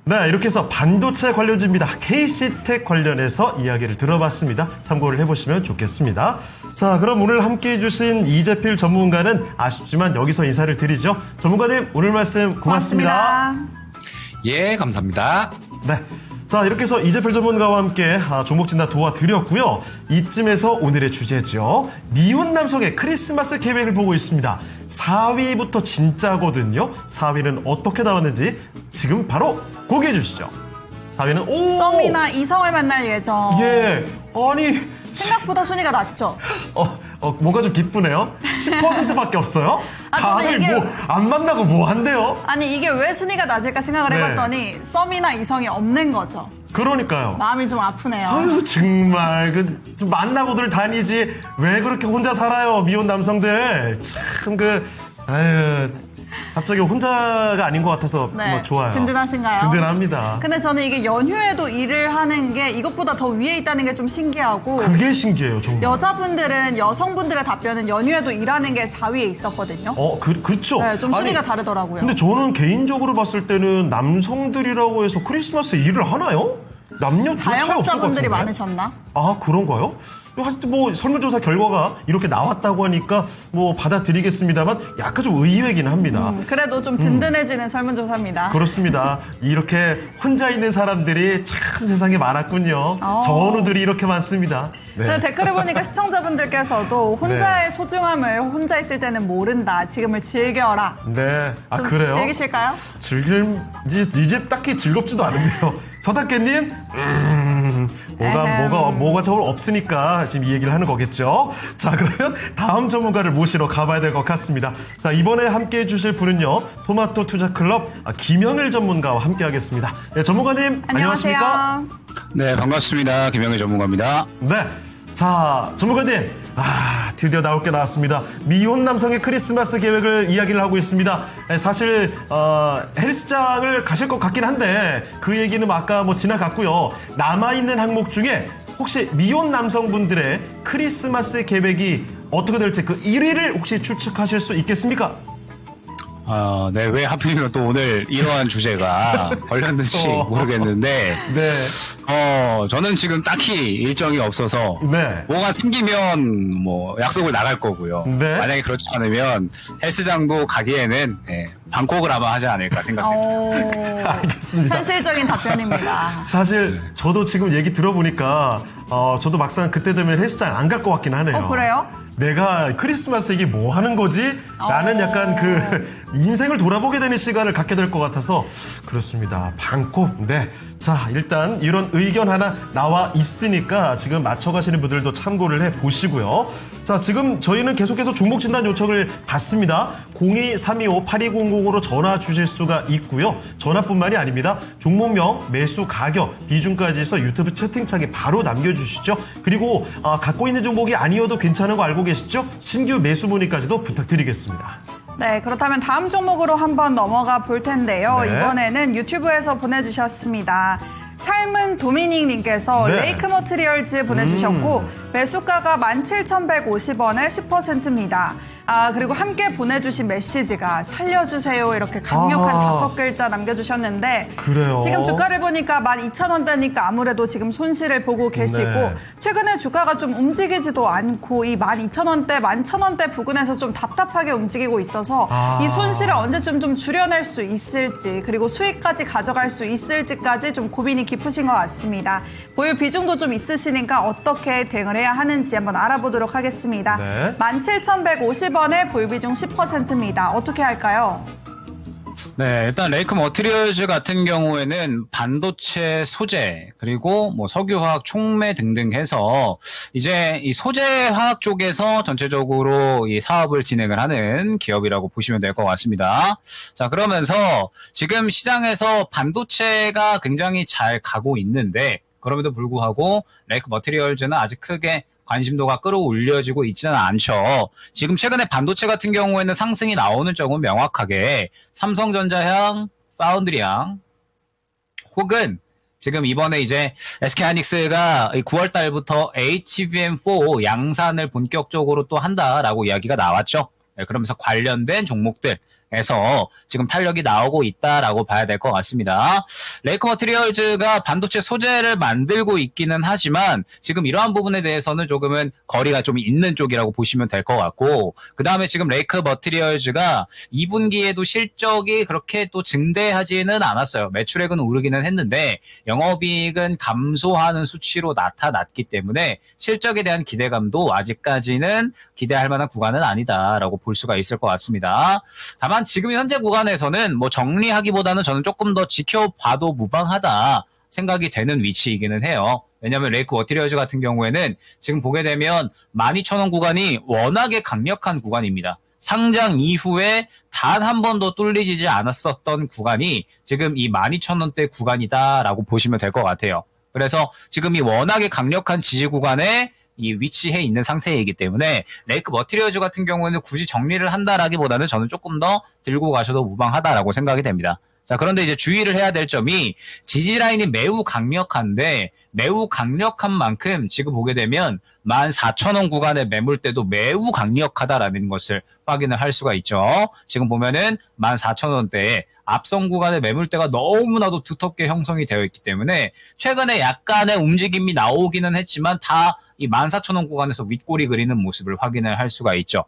네, 이렇게 해서 반도체 관련주입니다. KC텍 관련해서 이야기를 들어봤습니다. 참고를 해보시면 좋겠습니다. 자, 그럼 오늘 함께해 주신 이재필 전문가는 아쉽지만 여기서 인사를 드리죠. 전문가님, 오늘 말씀 고맙습니다. 예, 감사합니다. 네. 자, 이렇게 해서 이재필 전문가와 함께 종목 진단 도와드렸고요. 이쯤에서 오늘의 주제죠. 미혼 남성의 크리스마스 계획을 보고 있습니다. 4위부터 진짜거든요. 4위는 어떻게 나왔는지 지금 바로 공개해 주시죠. 4위는 썸이나 이성을 만날 예정. 예. 아니, 생각보다 순위가 낮죠? 뭔가 좀 기쁘네요. 10%밖에 없어요. 다들 이게- 뭐 안 만나고 뭐 한대요? 아니, 이게 왜 순위가 낮을까 생각을 네. 해봤더니 썸이나 이성이 없는 거죠. 그러니까요. 마음이 좀 아프네요. 아유, 정말 좀 만나고들 다니지 왜 그렇게 혼자 살아요, 미혼 남성들. 참 아유, 갑자기 혼자가 아닌 것 같아서 네. 뭐 좋아요. 든든하신가요? 든든합니다. 근데 저는 이게 연휴에도 일을 하는 게 이것보다 더 위에 있다는 게 좀 신기하고 그게 신기해요, 정말. 여성분들의 답변은 연휴에도 일하는 게 4위에 있었거든요. 그렇죠. 네, 좀 순위가 아니, 다르더라고요. 근데 저는 개인적으로 봤을 때는 남성들이라고 해서 크리스마스 일을 하나요? 남녀 별 차이 없을 것 자영업자분들이 같은데. 많으셨나? 아, 그런가요? 하여튼 뭐 설문조사 결과가 이렇게 나왔다고 하니까 뭐 받아들이겠습니다만 약간 좀 의외긴 합니다. 그래도 좀 든든해지는 설문조사입니다. 그렇습니다. 이렇게 혼자 있는 사람들이 참 세상에 많았군요. 전우들이 이렇게 많습니다. 근데 댓글을 보니까 시청자분들께서도 혼자의 소중함을 혼자 있을 때는 모른다. 지금을 즐겨라. 네. 아, 좀 그래요? 즐기실까요? 이제 딱히 즐겁지도 않은데요. 서답게님, 뭐가 저걸 없으니까 지금 이 얘기를 하는 거겠죠. 자, 그러면 다음 전문가를 모시러 가봐야 될 것 같습니다. 자, 이번에 함께 해주실 분은요, 토마토 투자클럽 김영일 전문가와 함께 하겠습니다. 네, 전문가님, 안녕하십니까? 네, 반갑습니다. 김영희 전문가입니다. 네. 자, 전문가님. 드디어 나올 게 나왔습니다. 미혼 남성의 크리스마스 계획을 이야기를 하고 있습니다. 사실, 헬스장을 가실 것 같긴 한데, 그 얘기는 아까 뭐 지나갔고요. 남아있는 항목 중에 혹시 미혼 남성분들의 크리스마스 계획이 어떻게 될지 그 1위를 혹시 추측하실 수 있겠습니까? 네, 왜 하필이면 또 오늘 이러한 주제가 걸렸는지 그렇죠. 모르겠는데, 네. 저는 지금 딱히 일정이 없어서, 네. 뭐가 생기면 뭐 약속을 나갈 거고요. 네. 만약에 그렇지 않으면 헬스장도 가기에는 방콕을 아마 하지 않을까 생각합니다. 알겠습니다. 현실적인 답변입니다. 사실 저도 지금 얘기 들어보니까 저도 막상 그때 되면 헬스장 안 갈 것 같긴 하네요. 그래요? 내가 크리스마스 이게 뭐 하는 거지? 라는 약간 그 인생을 돌아보게 되는 시간을 갖게 될 것 같아서 그렇습니다. 방콕. 네. 자, 일단 이런 의견 하나 나와 있으니까 지금 맞춰가시는 분들도 참고를 해 보시고요. 자, 지금 저희는 계속해서 종목 진단 요청을 받습니다. 02-325-8200으로 전화 주실 수가 있고요. 전화뿐만이 아닙니다. 종목명, 매수 가격, 비중까지 해서 유튜브 채팅창에 바로 남겨주시죠. 그리고 갖고 있는 종목이 아니어도 괜찮은 거 알고 계시죠? 신규 매수 문의까지도 부탁드리겠습니다. 네, 그렇다면 다음 종목으로 한번 넘어가 볼 텐데요. 네. 이번에는 유튜브에서 보내주셨습니다. 삶은 도미닉님께서 네. 레이크 머트리얼즈 보내주셨고 매수가가 17,150원에 10%입니다. 그리고 함께 보내주신 메시지가 살려주세요 이렇게 강력한 5글자 남겨주셨는데 그래요? 지금 주가를 보니까 12,000원대니까 아무래도 지금 손실을 보고 계시고 네. 최근에 주가가 좀 움직이지도 않고 이 12,000원대, 11,000원대 부근에서 좀 답답하게 움직이고 있어서 이 손실을 언제쯤 좀 줄여낼 수 있을지 그리고 수익까지 가져갈 수 있을지까지 좀 고민이 깊으신 것 같습니다. 보유 비중도 좀 있으시니까 어떻게 대응을 해야 하는지 한번 알아보도록 하겠습니다. 네. 17,150원에 보유 비중 10%입니다. 어떻게 할까요? 네, 일단 레이크 머티리얼즈 같은 경우에는 반도체 소재 그리고 뭐 석유화학 촉매 등등 해서 이제 이 소재화학 쪽에서 전체적으로 이 사업을 진행을 하는 기업이라고 보시면 될 것 같습니다. 자, 그러면서 지금 시장에서 반도체가 굉장히 잘 가고 있는데 그럼에도 불구하고 레이크 머티리얼즈는 아직 크게 관심도가 끌어올려지고 있지는 않죠. 지금 최근에 반도체 같은 경우에는 상승이 나오는 쪽은 명확하게 삼성전자향, 파운드리향 혹은 지금 이번에 이제 SK하이닉스가 9월 달부터 HBM4 양산을 본격적으로 또 한다라고 이야기가 나왔죠. 네, 그러면서 관련된 종목들 에서 지금 탄력이 나오고 있다라고 봐야 될 것 같습니다. 레이크 머티리얼즈가 반도체 소재를 만들고 있기는 하지만 지금 이러한 부분에 대해서는 조금은 거리가 좀 있는 쪽이라고 보시면 될 것 같고 그 다음에 지금 레이크 머티리얼즈가 2분기에도 실적이 그렇게 또 증대하지는 않았어요. 매출액은 오르기는 했는데 영업이익은 감소하는 수치로 나타났기 때문에 실적에 대한 기대감도 아직까지는 기대할 만한 구간은 아니다라고 볼 수가 있을 것 같습니다. 다만 지금 현재 구간에서는 뭐 정리하기보다는 저는 조금 더 지켜봐도 무방하다 생각이 되는 위치이기는 해요. 왜냐하면 레이크 머티리얼즈 같은 경우에는 지금 보게 되면 12,000원 구간이 워낙에 강력한 구간입니다. 상장 이후에 단 한 번도 뚫리지 않았었던 구간이 지금 이 12,000원대 구간이다라고 보시면 될 것 같아요. 그래서 지금 이 워낙에 강력한 지지 구간에 이 위치해 있는 상태이기 때문에 레이크 머티리얼즈 같은 경우에는 굳이 정리를 한다라기보다는 저는 조금 더 들고 가셔도 무방하다라고 생각이 됩니다. 자, 그런데 이제 주의를 해야 될 점이 지지 라인이 매우 강력한데 매우 강력한 만큼 지금 보게 되면 14,000원 구간의 매물대도 매우 강력하다라는 것을 확인을 할 수가 있죠. 지금 보면은 14,000원대에 앞선 구간의 매물대가 너무나도 두텁게 형성이 되어 있기 때문에 최근에 약간의 움직임이 나오기는 했지만 다 이 14,000원 구간에서 윗꼬리 그리는 모습을 확인을 할 수가 있죠.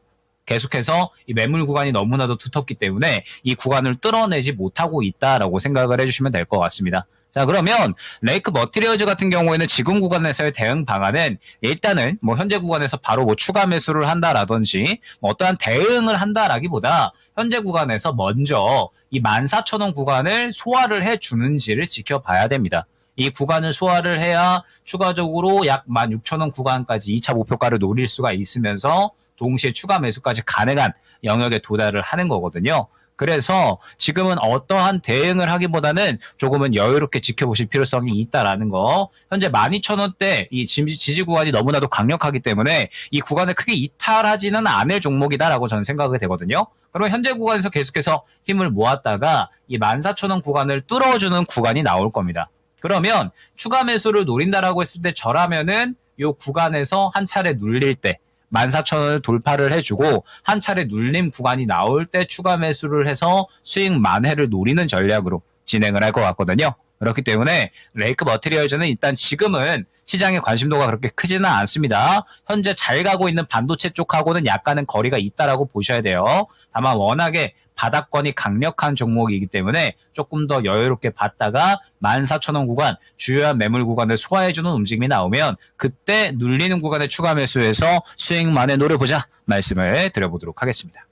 계속해서 이 매물 구간이 너무나도 두텁기 때문에 이 구간을 뚫어내지 못하고 있다라고 생각을 해주시면 될 것 같습니다. 자, 그러면 레이크 머티리얼즈 같은 경우에는 지금 구간에서의 대응 방안은 일단은 뭐 현재 구간에서 바로 뭐 추가 매수를 한다라든지 뭐 어떠한 대응을 한다라기보다 현재 구간에서 먼저 이 14,000원 구간을 소화를 해주는지를 지켜봐야 됩니다. 이 구간을 소화를 해야 추가적으로 약 16,000원 구간까지 2차 목표가를 노릴 수가 있으면서 동시에 추가 매수까지 가능한 영역에 도달을 하는 거거든요. 그래서 지금은 어떠한 대응을 하기보다는 조금은 여유롭게 지켜보실 필요성이 있다라는 거. 현재 12,000원대 이 지지 구간이 너무나도 강력하기 때문에 이 구간을 크게 이탈하지는 않을 종목이다라고 저는 생각이 되거든요. 그럼 현재 구간에서 계속해서 힘을 모았다가 이 14,000원 구간을 뚫어주는 구간이 나올 겁니다. 그러면 추가 매수를 노린다라고 했을 때 저라면은 이 구간에서 한 차례 눌릴 때 14,000원을 돌파를 해주고 한 차례 눌림 구간이 나올 때 추가 매수를 해서 수익 만회를 노리는 전략으로 진행을 할 것 같거든요. 그렇기 때문에 레이크 머티리얼즈는 일단 지금은 시장의 관심도가 그렇게 크지는 않습니다. 현재 잘 가고 있는 반도체 쪽하고는 약간은 거리가 있다라고 보셔야 돼요. 다만 워낙에 바닥권이 강력한 종목이기 때문에 조금 더 여유롭게 봤다가 14,000원 구간, 주요한 매물 구간을 소화해주는 움직임이 나오면 그때 눌리는 구간에 추가 매수해서 수익만에 노려보자 말씀을 드려보도록 하겠습니다.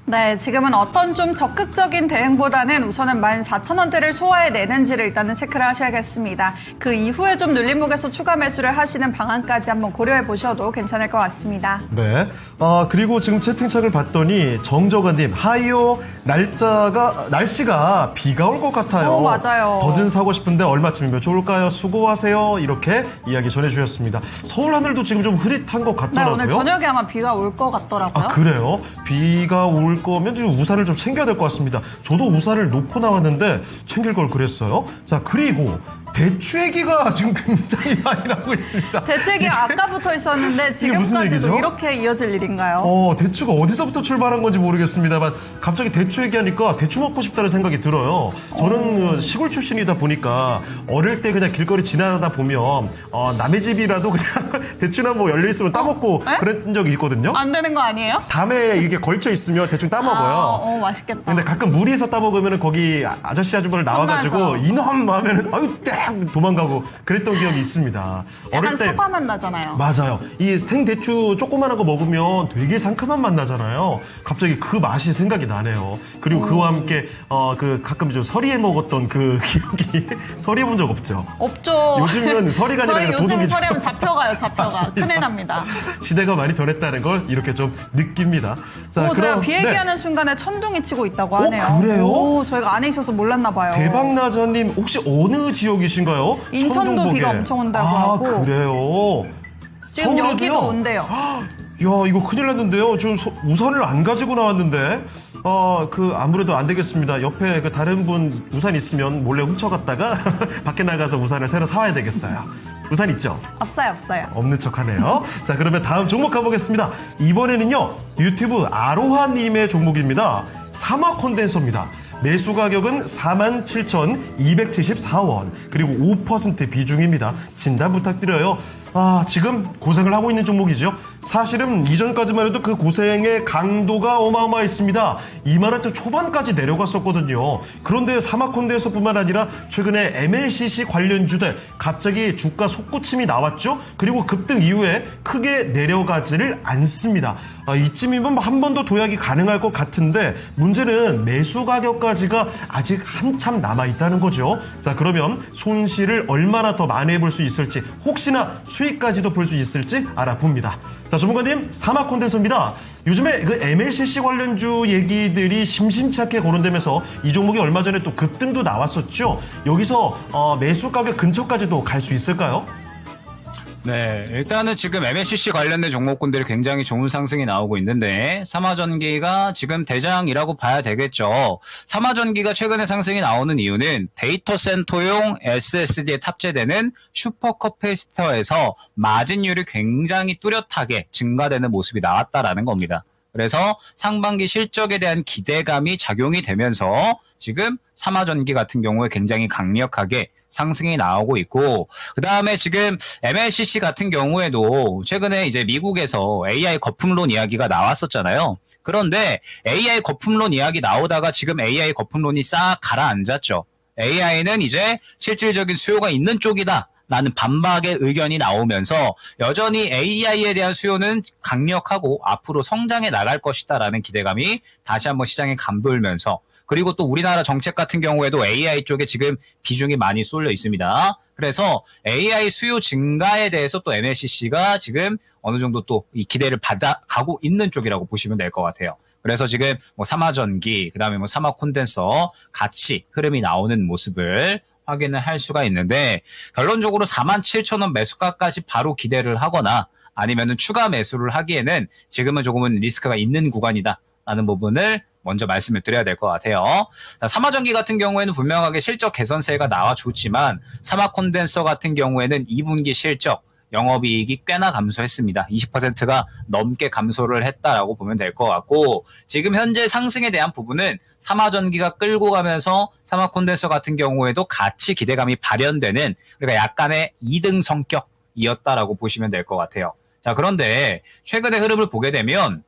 네, 지금은 어떤 좀 적극적인 대응보다는 우선은 14,000원대를 소화해내는지를 일단은 체크를 하셔야겠습니다. 그 이후에 좀 눌림목에서 추가 매수를 하시는 방안까지 한번 고려해 보셔도 괜찮을 것 같습니다. 네. 그리고 지금 채팅창을 봤더니 정저가님, 하이요, 날씨가 비가 올 것 같아요. 맞아요. 더든 사고 싶은데 얼마쯤이면 좋을까요? 수고하세요. 이렇게 이야기 전해주셨습니다. 서울 하늘도 지금 좀 흐릿한 것 네, 같더라고요. 오늘 저녁에 아마 비가 올 것 같더라고요. 그래요? 비가 올 거면 지금 우산을 좀 챙겨야 될 것 같습니다. 저도 우산을 놓고 나왔는데 챙길 걸 그랬어요. 자, 그리고 대추 얘기가 지금 굉장히 많이 나오고 있습니다. 대추 얘기가 아까 붙어 있었는데 이게 무슨 지금까지도 얘기죠? 이렇게 이어질 일인가요? 대추가 어디서부터 출발한 건지 모르겠습니다만 갑자기 대추 얘기하니까 대추 먹고 싶다는 생각이 들어요. 저는 시골 출신이다 보니까 어릴 때 그냥 길거리 지나다 보면 남의 집이라도 그냥 대추나 뭐 열려 있으면 따먹고 그랬던 적이 있거든요. 안 되는 거 아니에요? 담에 이게 걸쳐 있으면 대충 따먹어요. 맛있겠다. 근데 가끔 무리해서 따먹으면 거기 아저씨 아줌마를 나와가지고 혼나서. 이놈 하면은 아유 딱 도망가고 그랬던 기억이 있습니다. 약간 사과맛 나잖아요. 맞아요. 이 생대추 조그만한 거 먹으면 되게 상큼한 맛 나잖아요. 갑자기 그 맛이 생각이 나네요. 그리고 그와 함께 가끔 좀 서리에 먹었던 그 기억이 서리해 본 적 없죠? 없죠. 요즘은 서리가 아니라 저희 그냥 요즘 도둑이죠. 서리하면 잡혀가요. 큰일 납니다. 시대가 많이 변했다는 걸 이렇게 좀 느낍니다. 자, 저희가 비 네. 얘기하는 순간에 천둥이 치고 있다고 하네요. 그래요? 저희가 안에 있어서 몰랐나 봐요. 대박나자님 혹시 어느 지역이신가요? 인천도 천둥복에. 비가 엄청 온다고 하고. 그래요? 지금 서울에도요? 여기도 온대요. 야, 이거 큰일 났는데요. 좀 우산을 안 가지고 나왔는데. 아무래도 안 되겠습니다. 옆에 그 다른 분 우산 있으면 몰래 훔쳐갔다가 밖에 나가서 우산을 새로 사와야 되겠어요. 우산 있죠? 없어요. 없는 척 하네요. 자, 그러면 다음 종목 가보겠습니다. 이번에는요, 유튜브 아로하님의 종목입니다. 사막 콘덴서입니다. 매수 가격은 47,274원, 그리고 5% 비중입니다. 진단 부탁드려요. 지금 고생을 하고 있는 종목이죠. 사실은 이전까지만 해도 그 고생의 강도가 어마어마했습니다. 2만원대 초반까지 내려갔었거든요. 그런데 사막콘덴서뿐만 아니라 최근에 MLCC 관련주들 갑자기 주가 솟구침이 나왔죠. 그리고 급등 이후에 크게 내려가지를 않습니다. 이쯤이면 한 번 더 도약이 가능할 것 같은데 문제는 매수 가격까지가 아직 한참 남아있다는 거죠. 자, 그러면 손실을 얼마나 더 많이 해볼 수 있을지, 혹시나 수익까지도 볼 수 있을지 알아봅니다. 자, 전문가님, 사막콘덴서입니다. 요즘에 그 MLCC 관련주 얘기들이 심심치 않게 거론되면서 이 종목이 얼마 전에 또 급등도 나왔었죠. 여기서 매수 가격 근처까지도 갈 수 있을까요? 네, 일단은 지금 MLCC 관련된 종목군들이 굉장히 좋은 상승이 나오고 있는데 삼화전기가 지금 대장이라고 봐야 되겠죠. 삼화전기가 최근에 상승이 나오는 이유는 데이터 센터용 SSD에 탑재되는 슈퍼커패시터에서 마진율이 굉장히 뚜렷하게 증가되는 모습이 나왔다라는 겁니다. 그래서 상반기 실적에 대한 기대감이 작용이 되면서 지금 삼화전기 같은 경우에 굉장히 강력하게 상승이 나오고 있고, 그 다음에 지금 MLCC 같은 경우에도 최근에 이제 미국에서 AI 거품론 이야기가 나왔었잖아요. 그런데 AI 거품론 이야기 나오다가 지금 AI 거품론이 싹 가라앉았죠. AI는 이제 실질적인 수요가 있는 쪽이다 라는 반박의 의견이 나오면서 여전히 AI에 대한 수요는 강력하고 앞으로 성장해 나갈 것이다 라는 기대감이 다시 한번 시장에 감돌면서, 그리고 또 우리나라 정책 같은 경우에도 AI 쪽에 지금 비중이 많이 쏠려 있습니다. 그래서 AI 수요 증가에 대해서 또 MLCC가 지금 어느 정도 또 이 기대를 받아가고 있는 쪽이라고 보시면 될 것 같아요. 그래서 지금 뭐 삼화전기, 그 다음에 뭐 삼화콘덴서 같이 흐름이 나오는 모습을 확인을 할 수가 있는데, 결론적으로 47,000원 매수가까지 바로 기대를 하거나 아니면은 추가 매수를 하기에는 지금은 조금은 리스크가 있는 구간이다라는 부분을 먼저 말씀을 드려야 될 것 같아요. 자, 삼화전기 같은 경우에는 분명하게 실적 개선세가 나와줬지만 삼화콘덴서 같은 경우에는 2분기 실적 영업이익이 꽤나 감소했습니다. 20%가 넘게 감소를 했다라고 보면 될 것 같고, 지금 현재 상승에 대한 부분은 삼화전기가 끌고 가면서 삼화콘덴서 같은 경우에도 같이 기대감이 발현되는, 그러니까 약간의 2등 성격이었다라고 보시면 될 것 같아요. 자, 그런데 최근의 흐름을 보게 되면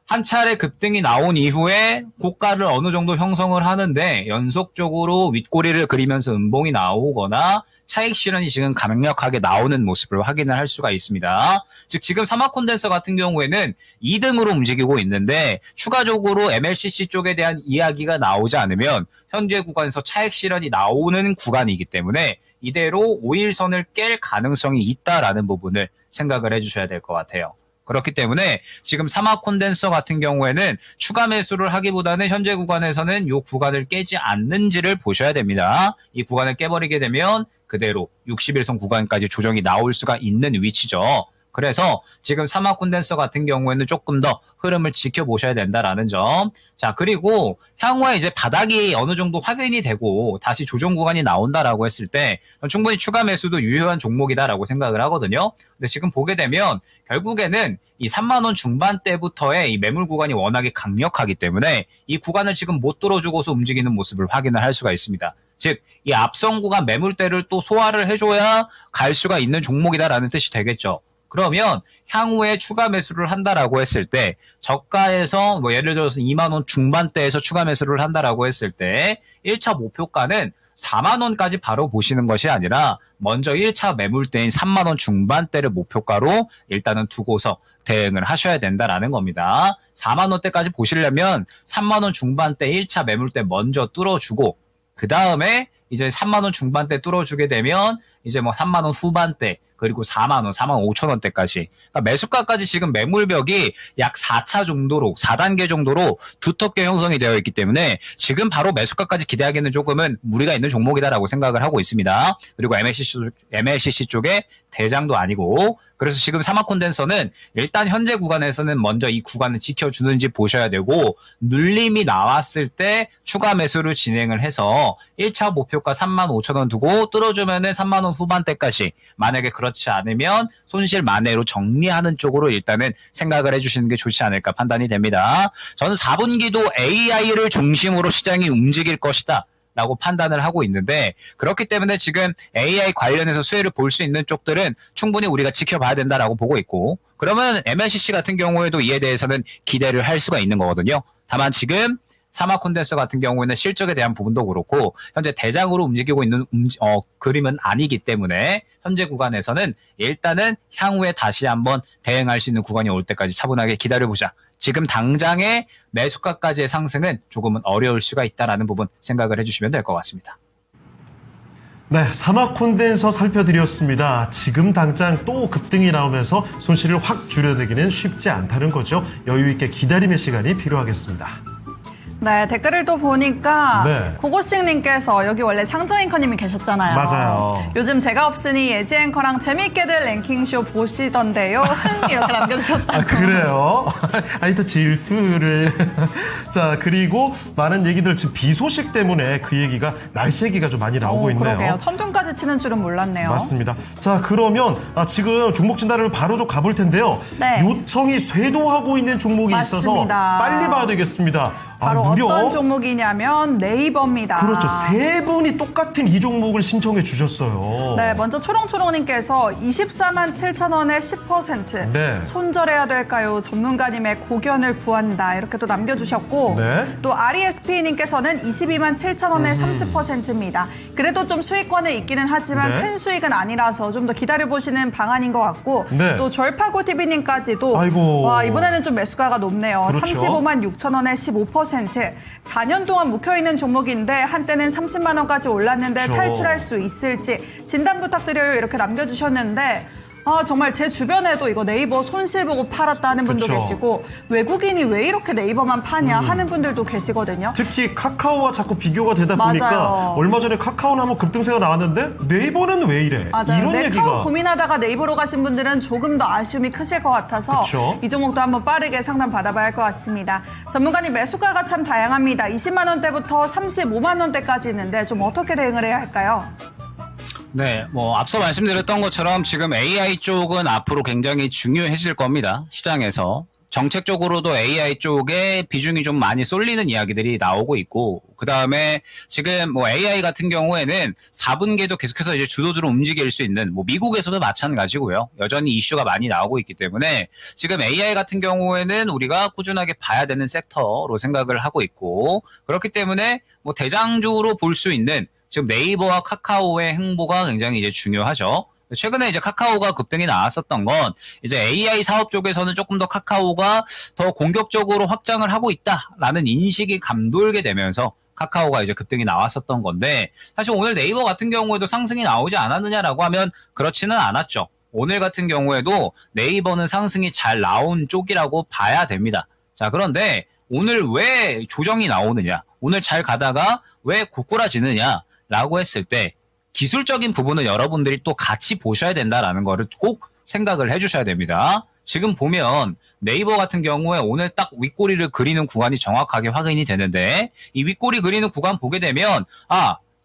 한 차례 급등이 나온 이후에 고가를 어느 정도 형성을 하는데 연속적으로 윗꼬리를 그리면서 음봉이 나오거나 차익 실현이 지금 강력하게 나오는 모습을 확인을 할 수가 있습니다. 즉 지금 삼화콘덴서 같은 경우에는 2등으로 움직이고 있는데 추가적으로 MLCC 쪽에 대한 이야기가 나오지 않으면 현재 구간에서 차익 실현이 나오는 구간이기 때문에 이대로 5일선을 깰 가능성이 있다라는 부분을 생각을 해주셔야 될 것 같아요. 그렇기 때문에 지금 삼화콘덴서 같은 경우에는 추가 매수를 하기보다는 현재 구간에서는 이 구간을 깨지 않는지를 보셔야 됩니다. 이 구간을 깨버리게 되면 그대로 61선 구간까지 조정이 나올 수가 있는 위치죠. 그래서 지금 삼화콘덴서 같은 경우에는 조금 더 흐름을 지켜보셔야 된다라는 점. 자, 그리고 향후에 이제 바닥이 어느 정도 확인이 되고 다시 조정 구간이 나온다라고 했을 때 충분히 추가 매수도 유효한 종목이다라고 생각을 하거든요. 근데 지금 보게 되면 결국에는 이 3만 원 중반대부터의 이 매물 구간이 워낙에 강력하기 때문에 이 구간을 지금 못 뚫어주고서 움직이는 모습을 확인을 할 수가 있습니다. 즉, 이 앞선 구간 매물대를 또 소화를 해줘야 갈 수가 있는 종목이다라는 뜻이 되겠죠. 그러면 향후에 추가 매수를 한다라고 했을 때 저가에서 뭐 예를 들어서 2만 원 중반대에서 추가 매수를 한다라고 했을 때 1차 목표가는 4만 원까지 바로 보시는 것이 아니라 먼저 1차 매물대인 3만 원 중반대를 목표가로 일단은 두고서 대응을 하셔야 된다라는 겁니다. 4만 원대까지 보시려면 3만 원 중반대 1차 매물대 먼저 뚫어주고 그 다음에 이제 3만 원 중반대 뚫어주게 되면 이제 뭐 3만 원 후반대 그리고 4만 원, 4만 5천 원대까지. 그러니까 매수가까지 지금 매물벽이 약 4차 정도로, 4단계 정도로 두텁게 형성이 되어 있기 때문에 지금 바로 매수가까지 기대하기는 조금은 무리가 있는 종목이다라고 생각을 하고 있습니다. 그리고 MLCC 쪽에 대장도 아니고, 그래서 지금 삼화콘덴서는 일단 현재 구간에서는 먼저 이 구간을 지켜주는지 보셔야 되고, 눌림이 나왔을 때 추가 매수를 진행을 해서 1차 목표가 3만 5천 원 두고 뚫어주면은 3만 원 후반대까지, 만약에 그렇지 않으면 손실 만회로 정리하는 쪽으로 일단은 생각을 해주시는 게 좋지 않을까 판단이 됩니다. 저는 4분기도 AI를 중심으로 시장이 움직일 것이다 라고 판단을 하고 있는데, 그렇기 때문에 지금 AI 관련해서 수혜를 볼 수 있는 쪽들은 충분히 우리가 지켜봐야 된다라고 보고 있고, 그러면 MLCC 같은 경우에도 이에 대해서는 기대를 할 수가 있는 거거든요. 다만 지금 삼화콘덴서 같은 경우에는 실적에 대한 부분도 그렇고 현재 대장으로 움직이고 있는 그림은 아니기 때문에 현재 구간에서는 일단은 향후에 다시 한번 대응할 수 있는 구간이 올 때까지 차분하게 기다려보자. 지금 당장의 매수가까지의 상승은 조금은 어려울 수가 있다는 부분 생각을 해주시면 될 것 같습니다. 네, 삼화콘덴서 살펴드렸습니다. 지금 당장 또 급등이 나오면서 손실을 확 줄여내기는 쉽지 않다는 거죠. 여유 있게 기다림의 시간이 필요하겠습니다. 네, 댓글을 또 보니까 네. 고고싱님께서 여기 원래 상정 앵커님이 계셨잖아요. 맞아요. 요즘 제가 없으니 예지 앵커랑 재미있게들 랭킹쇼 보시던데요. 흥 이렇게 남겨주셨다고. 아, 그래요? 아니, 또 질투를. 자, 그리고 많은 얘기들, 지금 비 소식 때문에 그 얘기가, 날씨 얘기가 좀 많이 나오고 있네요. 그러게요. 천둥까지 치는 줄은 몰랐네요. 맞습니다. 자, 그러면 지금 종목 진단을 바로 좀 가볼 텐데요. 네. 요청이 쇄도하고 있는 종목이 있어서 맞습니다. 빨리 봐야 되겠습니다. 바로 무려 어떤 종목이냐면 네이버입니다. 그렇죠. 세 분이 똑같은 이 종목을 신청해 주셨어요. 네, 먼저 초롱초롱님께서 24만 7천 원에 10% 네. 손절해야 될까요? 전문가님의 고견을 구한다 이렇게 또 남겨주셨고 네. 또 RESP님께서는 22만 7천 원에 30%입니다. 그래도 좀 수익권에 있기는 하지만 네. 큰 수익은 아니라서 좀 더 기다려보시는 방안인 것 같고 네. 또 절파고TV님까지도 아이고. 와 이번에는 좀 매수가가 높네요. 그렇죠. 35만 6천 원에 15%. 4년 동안 묵혀있는 종목인데 한때는 30만 원까지 올랐는데 그렇죠. 탈출할 수 있을지 진단 부탁드려요 이렇게 남겨주셨는데 정말 제 주변에도 이거 네이버 손실 보고 팔았다 하는 분도 그렇죠. 계시고 외국인이 왜 이렇게 네이버만 파냐 하는 분들도 계시거든요. 특히 카카오와 자꾸 비교가 되다 보니까 맞아요. 얼마 전에 카카오는 한번 급등세가 나왔는데 네이버는 왜 이래? 맞아요. 이런 네카오 얘기가. 고민하다가 네이버로 가신 분들은 조금 더 아쉬움이 크실 것 같아서 그쵸. 이 종목도 한번 빠르게 상담 받아봐야 할 것 같습니다. 전문가님 매수가가 참 다양합니다. 20만 원대부터 35만 원대까지 있는데 좀 어떻게 대응을 해야 할까요? 네, 뭐 앞서 말씀드렸던 것처럼 지금 AI 쪽은 앞으로 굉장히 중요해질 겁니다. 시장에서. 정책적으로도 AI 쪽에 비중이 좀 많이 쏠리는 이야기들이 나오고 있고, 그 다음에 지금 뭐 AI 같은 경우에는 4분기에도 계속해서 이제 주도주로 움직일 수 있는, 뭐 미국에서도 마찬가지고요. 여전히 이슈가 많이 나오고 있기 때문에 지금 AI 같은 경우에는 우리가 꾸준하게 봐야 되는 섹터로 생각을 하고 있고, 그렇기 때문에 뭐 대장주로 볼 수 있는 지금 네이버와 카카오의 행보가 굉장히 이제 중요하죠. 최근에 이제 카카오가 급등이 나왔었던 건 이제 AI 사업 쪽에서는 조금 더 카카오가 더 공격적으로 확장을 하고 있다라는 인식이 감돌게 되면서 카카오가 이제 급등이 나왔었던 건데, 사실 오늘 네이버 같은 경우에도 상승이 나오지 않았느냐라고 하면 그렇지는 않았죠. 오늘 같은 경우에도 네이버는 상승이 잘 나온 쪽이라고 봐야 됩니다. 자, 그런데 오늘 왜 조정이 나오느냐, 오늘 잘 가다가 왜 고꾸라지느냐라고 했을 때 기술적인 부분을 여러분들이 또 같이 보셔야 된다라는 거를 꼭 생각을 해주셔야 됩니다. 지금 보면 네이버 같은 경우에 오늘 딱 윗꼬리를 그리는 구간이 정확하게 확인이 되는데, 이 윗꼬리 그리는 구간 보게 되면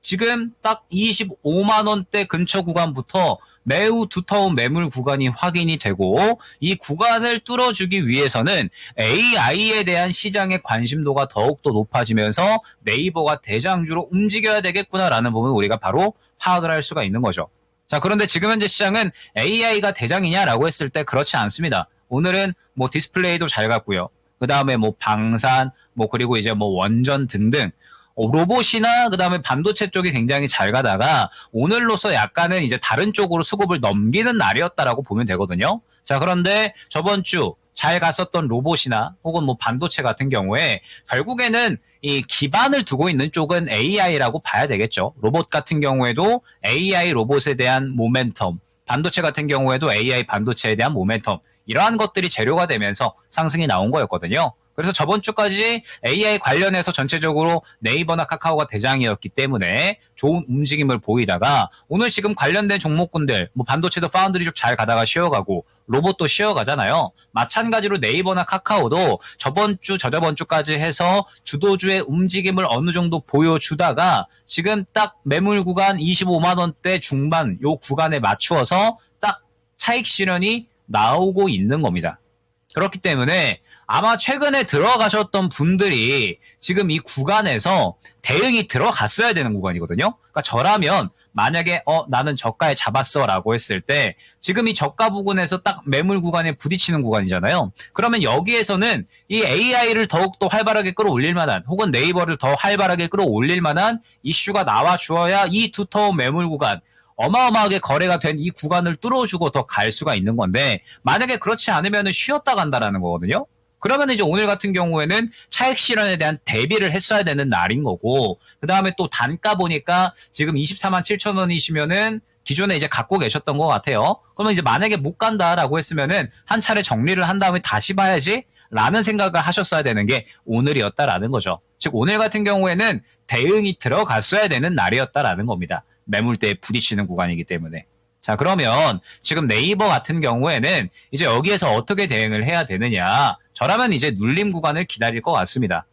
지금 딱 25만 원대 근처 구간부터 매우 두터운 매물 구간이 확인이 되고, 이 구간을 뚫어주기 위해서는 AI에 대한 시장의 관심도가 더욱더 높아지면서 네이버가 대장주로 움직여야 되겠구나라는 부분을 우리가 바로 파악을 할 수가 있는 거죠. 자, 그런데 지금 현재 시장은 AI가 대장이냐라고 했을 때 그렇지 않습니다. 오늘은 뭐 디스플레이도 잘 갔고요. 그 다음에 뭐 방산, 뭐 그리고 이제 뭐 원전 등등 로봇이나 그 다음에 반도체 쪽이 굉장히 잘 가다가 오늘로서 약간은 이제 다른 쪽으로 수급을 넘기는 날이었다라고 보면 되거든요. 자, 그런데 저번 주 잘 갔었던 로봇이나 혹은 뭐 반도체 같은 경우에 결국에는 이 기반을 두고 있는 쪽은 AI라고 봐야 되겠죠. 로봇 같은 경우에도 AI 로봇에 대한 모멘텀, 반도체 같은 경우에도 AI 반도체에 대한 모멘텀, 이러한 것들이 재료가 되면서 상승이 나온 거였거든요. 그래서 저번 주까지 AI 관련해서 전체적으로 네이버나 카카오가 대장이었기 때문에 좋은 움직임을 보이다가 오늘 지금 관련된 종목군들, 뭐 반도체도 파운드리 쪽 잘 가다가 쉬어가고 로봇도 쉬어가잖아요. 마찬가지로 네이버나 카카오도 저번 주, 저저번 주까지 해서 주도주의 움직임을 어느 정도 보여주다가 지금 딱 매물 구간 25만 원대 중반 요 구간에 맞추어서 딱 차익 실현이 나오고 있는 겁니다. 그렇기 때문에 아마 최근에 들어가셨던 분들이 지금 이 구간에서 대응이 들어갔어야 되는 구간이거든요. 그러니까 저라면 만약에 나는 저가에 잡았어 라고 했을 때 지금 이 저가 부근에서 딱 매물 구간에 부딪히는 구간이잖아요. 그러면 여기에서는 이 AI를 더욱더 활발하게 끌어올릴 만한, 혹은 네이버를 더 활발하게 끌어올릴 만한 이슈가 나와 주어야 이 두터운 매물 구간, 어마어마하게 거래가 된 이 구간을 뚫어주고 더 갈 수가 있는 건데, 만약에 그렇지 않으면 쉬었다 간다라는 거거든요. 그러면 이제 오늘 같은 경우에는 차익 실현에 대한 대비를 했어야 되는 날인 거고, 그 다음에 또 단가 보니까 지금 24만 7천 원이시면은 기존에 이제 갖고 계셨던 것 같아요. 그러면 이제 만약에 못 간다라고 했으면은 한 차례 정리를 한 다음에 다시 봐야지 라는 생각을 하셨어야 되는 게 오늘이었다라는 거죠. 즉 오늘 같은 경우에는 대응이 들어갔어야 되는 날이었다라는 겁니다. 매물대에 부딪히는 구간이기 때문에. 자, 그러면 지금 네이버 같은 경우에는 이제 여기에서 어떻게 대응을 해야 되느냐. 저라면 이제 눌림 구간을 기다릴 것 같습니다.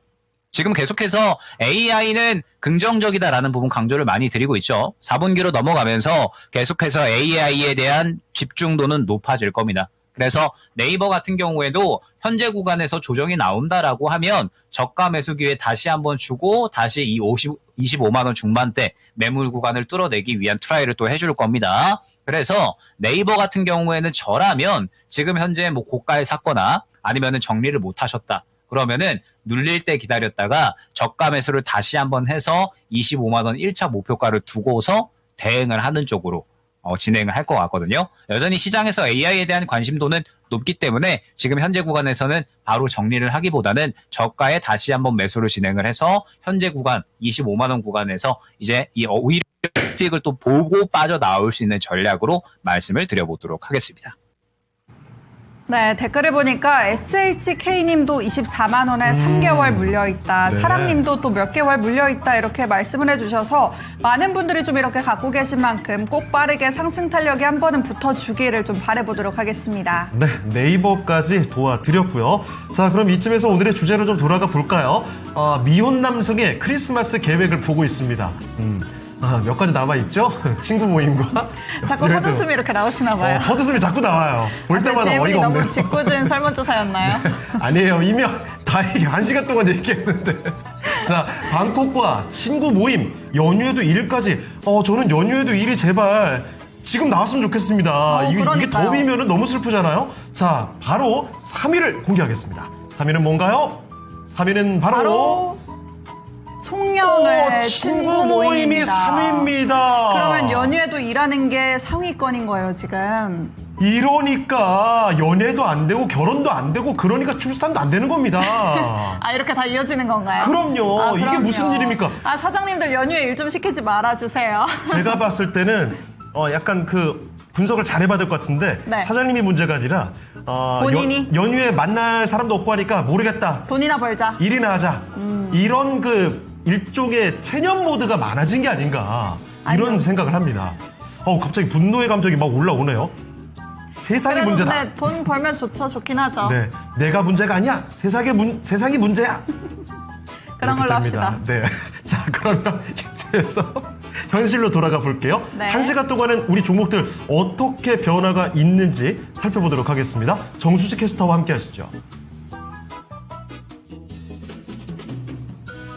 지금 계속해서 AI는 긍정적이다라는 부분 강조를 많이 드리고 있죠. 4분기로 넘어가면서 계속해서 AI에 대한 집중도는 높아질 겁니다. 그래서 네이버 같은 경우에도 현재 구간에서 조정이 나온다라고 하면 저가 매수 기회 다시 한번 주고 다시 이 25만 원 중반대 매물 구간을 뚫어내기 위한 트라이를 또 해줄 겁니다. 그래서 네이버 같은 경우에는 저라면 지금 현재 뭐 고가에 샀거나 아니면은 정리를 못 하셨다. 그러면은 눌릴 때 기다렸다가 저가 매수를 다시 한번 해서 25만 원 1차 목표가를 두고서 대응을 하는 쪽으로 진행을 할 것 같거든요. 여전히 시장에서 AI에 대한 관심도는 높기 때문에 지금 현재 구간에서는 바로 정리를 하기보다는 저가에 다시 한번 매수를 진행을 해서 현재 구간 25만 원 구간에서 이제 이 오히려 수익을 또 보고 빠져나올 수 있는 전략으로 말씀을 드려보도록 하겠습니다. 네, 댓글을 보니까 SHK님도 24만 원에 3개월 물려있다. 네. 사랑님도 또 몇 개월 물려있다. 이렇게 말씀을 해주셔서 많은 분들이 좀 이렇게 갖고 계신 만큼 꼭 빠르게 상승 탄력이 한 번은 붙어주기를 좀 바라보도록 하겠습니다. 네, 네이버까지 도와드렸고요. 자, 그럼 이쯤에서 오늘의 주제로 좀 돌아가 볼까요? 미혼 남성의 크리스마스 계획을 보고 있습니다. 몇 가지 남아있죠? 친구 모임과. 자꾸 그래도, 헛웃음이 이렇게 나오시나 봐요. 헛웃음이 자꾸 나와요. 볼 때마다 질문이 어이가 없네요. 너무 짓궂은 설문조사였나요? 아니에요. 이미 다 1시간 동안 얘기했는데. 자, 방콕과 친구 모임, 연휴에도 일까지. 저는 연휴에도 일이 제발 지금 나왔으면 좋겠습니다. 이게 그러니까요. 더위면 너무 슬프잖아요. 자, 바로 3위를 공개하겠습니다. 3위는 뭔가요? 3위는 바로 송년회 친구 모임입니다. 3위입니다. 그러면 연휴에도 일하는 게 상위권인 거예요, 지금. 이러니까 연애도 안 되고 결혼도 안 되고 그러니까 출산도 안 되는 겁니다. 아, 이렇게 다 이어지는 건가요? 그럼요. 이게 그럼요. 무슨 일입니까? 사장님들 연휴에 일 좀 시키지 말아주세요. 제가 봤을 때는 약간 그 분석을 잘 해봐야 될 것 같은데 네. 사장님이 문제가 아니라 본인이? 연휴에 만날 사람도 없고 하니까 모르겠다. 돈이나 벌자. 일이나 하자. 이런 그 일종의 체념 모드가 많아진 게 아닌가 이런 아니요. 생각을 합니다. 갑자기 분노의 감정이 막 올라오네요. 세상이 그래도 문제다. 근데 돈 벌면 좋긴 하죠. 네, 내가 문제가 아니야. 세상이 문제야. 그런 걸로 이렇게 됩니다. 합시다. 네. 자, 그러면 이제서 현실로 돌아가 볼게요. 네. 1시간 동안은 우리 종목들 어떻게 변화가 있는지 살펴보도록 하겠습니다. 정수지 캐스터와 함께 하시죠.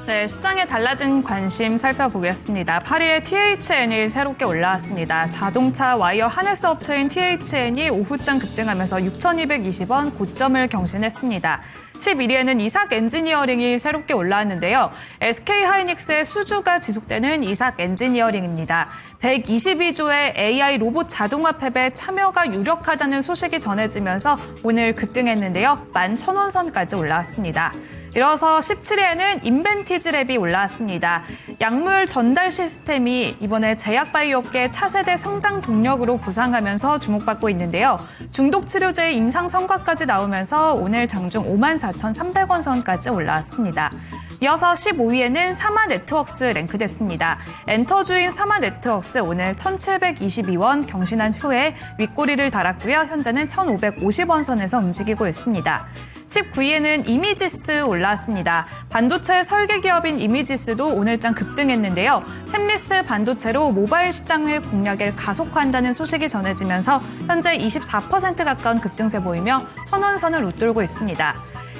네, 시장에 달라진 관심 살펴보겠습니다. 파리의 THN이 새롭게 올라왔습니다. 자동차 와이어 하네스 업체인 THN이 오후장 급등하면서 6,220원 고점을 경신했습니다. 11위에는 이삭 엔지니어링이 새롭게 올라왔는데요. SK하이닉스의 수주가 지속되는 이삭 엔지니어링입니다. 122조의 AI 로봇 자동화 팹에 참여가 유력하다는 소식이 전해지면서 오늘 급등했는데요. 11,000원 선까지 올라왔습니다. 이어서 17위에는 인벤티즈랩이 올라왔습니다. 약물 전달 시스템이 이번에 제약바이오업계 차세대 성장 동력으로 부상하면서 주목받고 있는데요. 중독치료제의 임상 성과까지 나오면서 오늘 장중 54,300원 선까지 올라왔습니다. 이어서 15위에는 사마네트웍스 랭크됐습니다. 엔터주인 사마네트웍스 오늘 1,722원 경신한 후에 윗꼬리를 달았고요. 현재는 1,550원 선에서 움직이고 있습니다. 19위에는 이미지스 올라왔습니다. 반도체 설계 기업인 이미지스도 오늘장 급등했는데요. 템리스 반도체로 모바일 시장을 공략을 가속화한다는 소식이 전해지면서 현재 24% 가까운 급등세 보이며 선원선을 웃돌고 있습니다.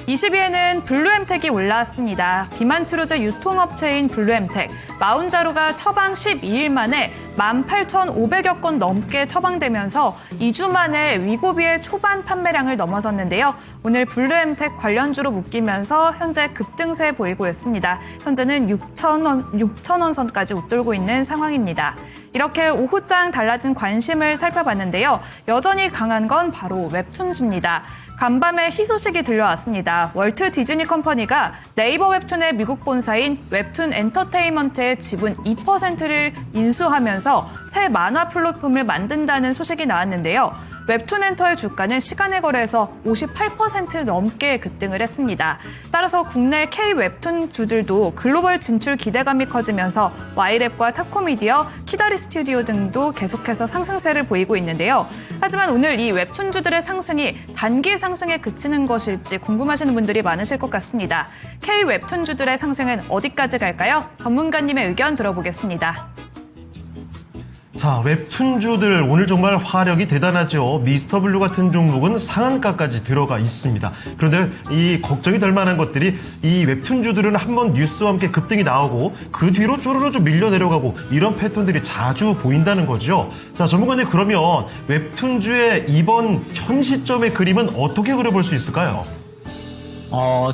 20위에는 블루엠텍이 올라왔습니다. 비만치료제 유통업체인 블루엠텍, 마운자루가 처방 12일 만에 18,500여 건 넘게 처방되면서 2주 만에 위고비의 초반 판매량을 넘어섰는데요. 오늘 블루엠텍 관련주로 묶이면서 현재 급등세 보이고 있습니다. 현재는 6,000원 선까지 웃돌고 있는 상황입니다. 이렇게 오후장 달라진 관심을 살펴봤는데요. 여전히 강한 건 바로 웹툰주입니다. 간밤에 희소식이 들려왔습니다. 월트 디즈니 컴퍼니가 네이버 웹툰의 미국 본사인 웹툰 엔터테인먼트의 지분 2%를 인수하면서 새 만화 플랫폼을 만든다는 소식이 나왔는데요. 웹툰 엔터의 주가는 시간의 거래에서 58% 넘게 급등을 했습니다. 따라서 국내 K-웹툰주들도 글로벌 진출 기대감이 커지면서 와이랩과 타코미디어, 키다리 스튜디오 등도 계속해서 상승세를 보이고 있는데요. 하지만 오늘 이 웹툰주들의 상승이 단기 상승에 그치는 것일지 궁금하시는 분들이 많으실 것 같습니다. K-웹툰주들의 상승은 어디까지 갈까요? 전문가님의 의견 들어보겠습니다. 자, 웹툰주들 오늘 정말 화력이 대단하죠. 미스터 블루 같은 종목은 상한가까지 들어가 있습니다. 그런데 이 걱정이 될 만한 것들이 이 웹툰주들은 한번 뉴스와 함께 급등이 나오고 그 뒤로 쪼르르 좀 밀려 내려가고 이런 패턴들이 자주 보인다는 거죠. 자, 전문가님, 그러면 웹툰주의 이번 현 시점의 그림은 어떻게 그려볼 수 있을까요?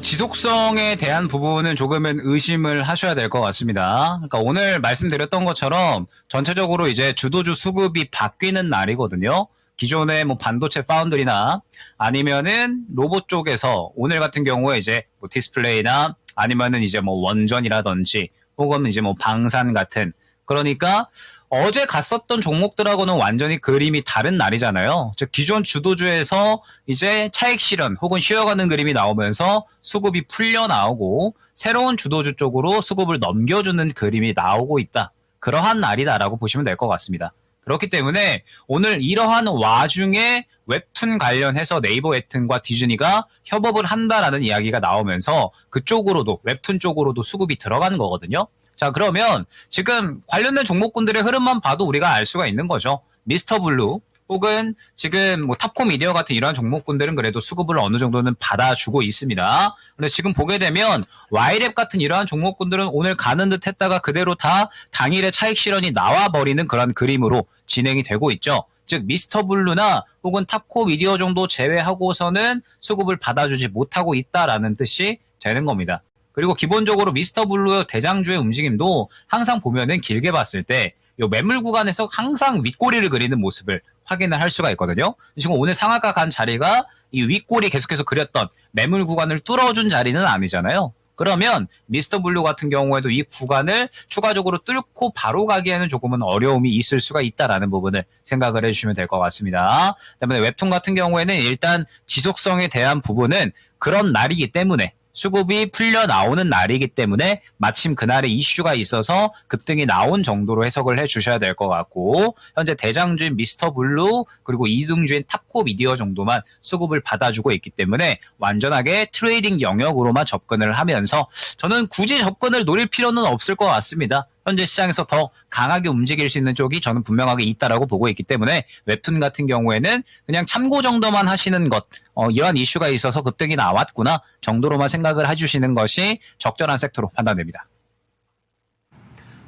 지속성에 대한 부분은 조금은 의심을 하셔야 될 것 같습니다. 그러니까 오늘 말씀드렸던 것처럼 전체적으로 이제 주도주 수급이 바뀌는 날이거든요. 기존의 뭐 반도체 파운드리나 아니면은 로봇 쪽에서 오늘 같은 경우에 이제 뭐 디스플레이나 아니면은 이제 뭐 원전이라든지 혹은 이제 뭐 방산 같은, 그러니까 어제 갔었던 종목들하고는 완전히 그림이 다른 날이잖아요. 즉 기존 주도주에서 이제 차익 실현 혹은 쉬어가는 그림이 나오면서 수급이 풀려 나오고 새로운 주도주 쪽으로 수급을 넘겨주는 그림이 나오고 있다. 그러한 날이다라고 보시면 될 것 같습니다. 그렇기 때문에 오늘 이러한 와중에 웹툰 관련해서 네이버 웹툰과 디즈니가 협업을 한다라는 이야기가 나오면서 그쪽으로도 웹툰 쪽으로도 수급이 들어가는 거거든요. 자, 그러면 지금 관련된 종목군들의 흐름만 봐도 우리가 알 수가 있는 거죠. 미스터 블루 혹은 지금 뭐 탑코 미디어 같은 이러한 종목군들은 그래도 수급을 어느 정도는 받아주고 있습니다. 근데 지금 보게 되면 와이랩 같은 이러한 종목군들은 오늘 가는 듯 했다가 그대로 다 당일에 차익 실현이 나와버리는 그런 그림으로 진행이 되고 있죠. 즉 미스터 블루나 혹은 탑코 미디어 정도 제외하고서는 수급을 받아주지 못하고 있다라는 뜻이 되는 겁니다. 그리고 기본적으로 미스터 블루 대장주의 움직임도 항상 보면은 길게 봤을 때 요 매물 구간에서 항상 윗꼬리를 그리는 모습을 확인을 할 수가 있거든요. 지금 오늘 상하가 간 자리가 이 윗꼬리 계속해서 그렸던 매물 구간을 뚫어준 자리는 아니잖아요. 그러면 미스터 블루 같은 경우에도 이 구간을 추가적으로 뚫고 바로 가기에는 조금은 어려움이 있을 수가 있다라는 부분을 생각을 해주시면 될 것 같습니다. 그다음에 웹툰 같은 경우에는 일단 지속성에 대한 부분은 그런 날이기 때문에 수급이 풀려 나오는 날이기 때문에 마침 그날에 이슈가 있어서 급등이 나온 정도로 해석을 해주셔야 될 것 같고, 현재 대장주인 미스터 블루 그리고 이등주인 탑코 미디어 정도만 수급을 받아주고 있기 때문에 완전하게 트레이딩 영역으로만 접근을 하면서 저는 굳이 접근을 노릴 필요는 없을 것 같습니다. 현재 시장에서 더 강하게 움직일 수 있는 쪽이 저는 분명하게 있다라고 보고 있기 때문에 웹툰 같은 경우에는 그냥 참고 정도만 하시는 것, 이러한 이슈가 있어서 급등이 나왔구나 정도로만 생각을 해주시는 것이 적절한 섹터로 판단됩니다.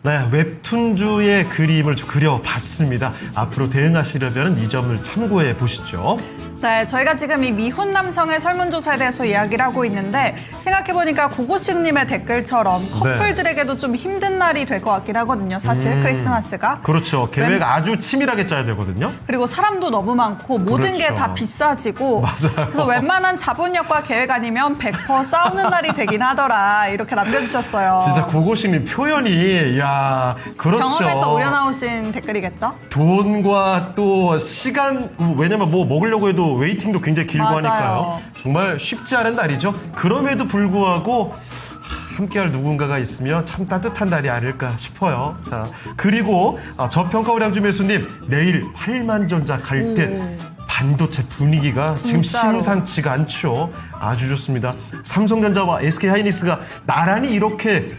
네, 웹툰주의 그림을 좀 그려봤습니다. 앞으로 대응하시려면 이 점을 참고해 보시죠. 네, 저희가 지금 이 미혼 남성의 설문조사에 대해서 이야기를 하고 있는데 생각해보니까 고고식님의 댓글처럼 커플들에게도 좀 힘든 날이 될 것 같긴 하거든요. 사실 크리스마스가. 그렇죠. 계획 아주 치밀하게 짜야 되거든요. 그리고 사람도 너무 많고 모든 게 그렇죠. 다 비싸지고 맞아요. 그래서 웬만한 자본력과 계획 아니면 100% 싸우는 날이 되긴 하더라. 이렇게 남겨주셨어요. 진짜 고고식님 표현이, 야, 그렇죠. 경험에서 우려나오신 댓글이겠죠? 돈과 또 시간, 왜냐면 뭐 먹으려고 해도 웨이팅도 굉장히 길고 맞아요. 하니까요. 정말 쉽지 않은 날이죠. 그럼에도 불구하고 함께할 누군가가 있으면 참 따뜻한 날이 아닐까 싶어요. 자, 그리고 저평가 우량주 매수님, 내일 활만전자 갈 때 반도체 분위기가 지금 진짜로. 심상치가 않죠. 아주 좋습니다. 삼성전자와 SK하이닉스가 나란히 이렇게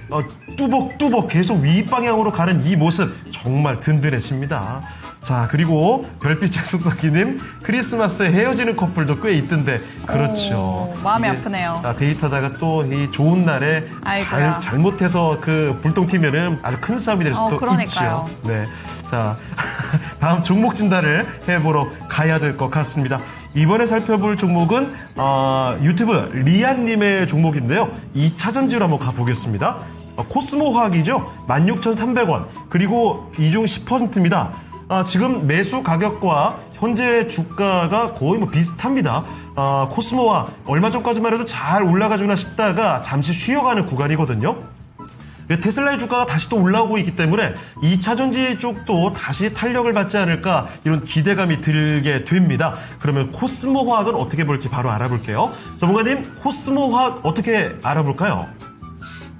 뚜벅뚜벅 계속 위 방향으로 가는 이 모습 정말 든든해집니다. 자, 그리고 별빛의 속삭이님, 크리스마스에 헤어지는 커플도 꽤 있던데, 그렇죠. 마음이 이게, 아프네요. 데이트하다가 또 이 좋은 날에 아이고야. 잘못해서 그 불똥 튀면은 아주 큰 싸움이 될 수도 그러니까요. 있죠. 네. 자, 다음 종목 진단을 해보러 가야 될 것 같습니다. 이번에 살펴볼 종목은 유튜브 리안님의 종목인데요. 2차 전지로 한번 가보겠습니다. 코스모 화학이죠. 16,300원. 그리고 이중 10%입니다. 지금 매수 가격과 현재 주가가 거의 뭐 비슷합니다. 코스모와 얼마 전까지만 해도 잘 올라가주나 싶다가 잠시 쉬어가는 구간이거든요. 테슬라의 주가가 다시 또 올라오고 있기 때문에 2차 전지 쪽도 다시 탄력을 받지 않을까 이런 기대감이 들게 됩니다. 그러면 코스모 화학은 어떻게 볼지 바로 알아볼게요. 전문가님, 코스모 화학 어떻게 알아볼까요?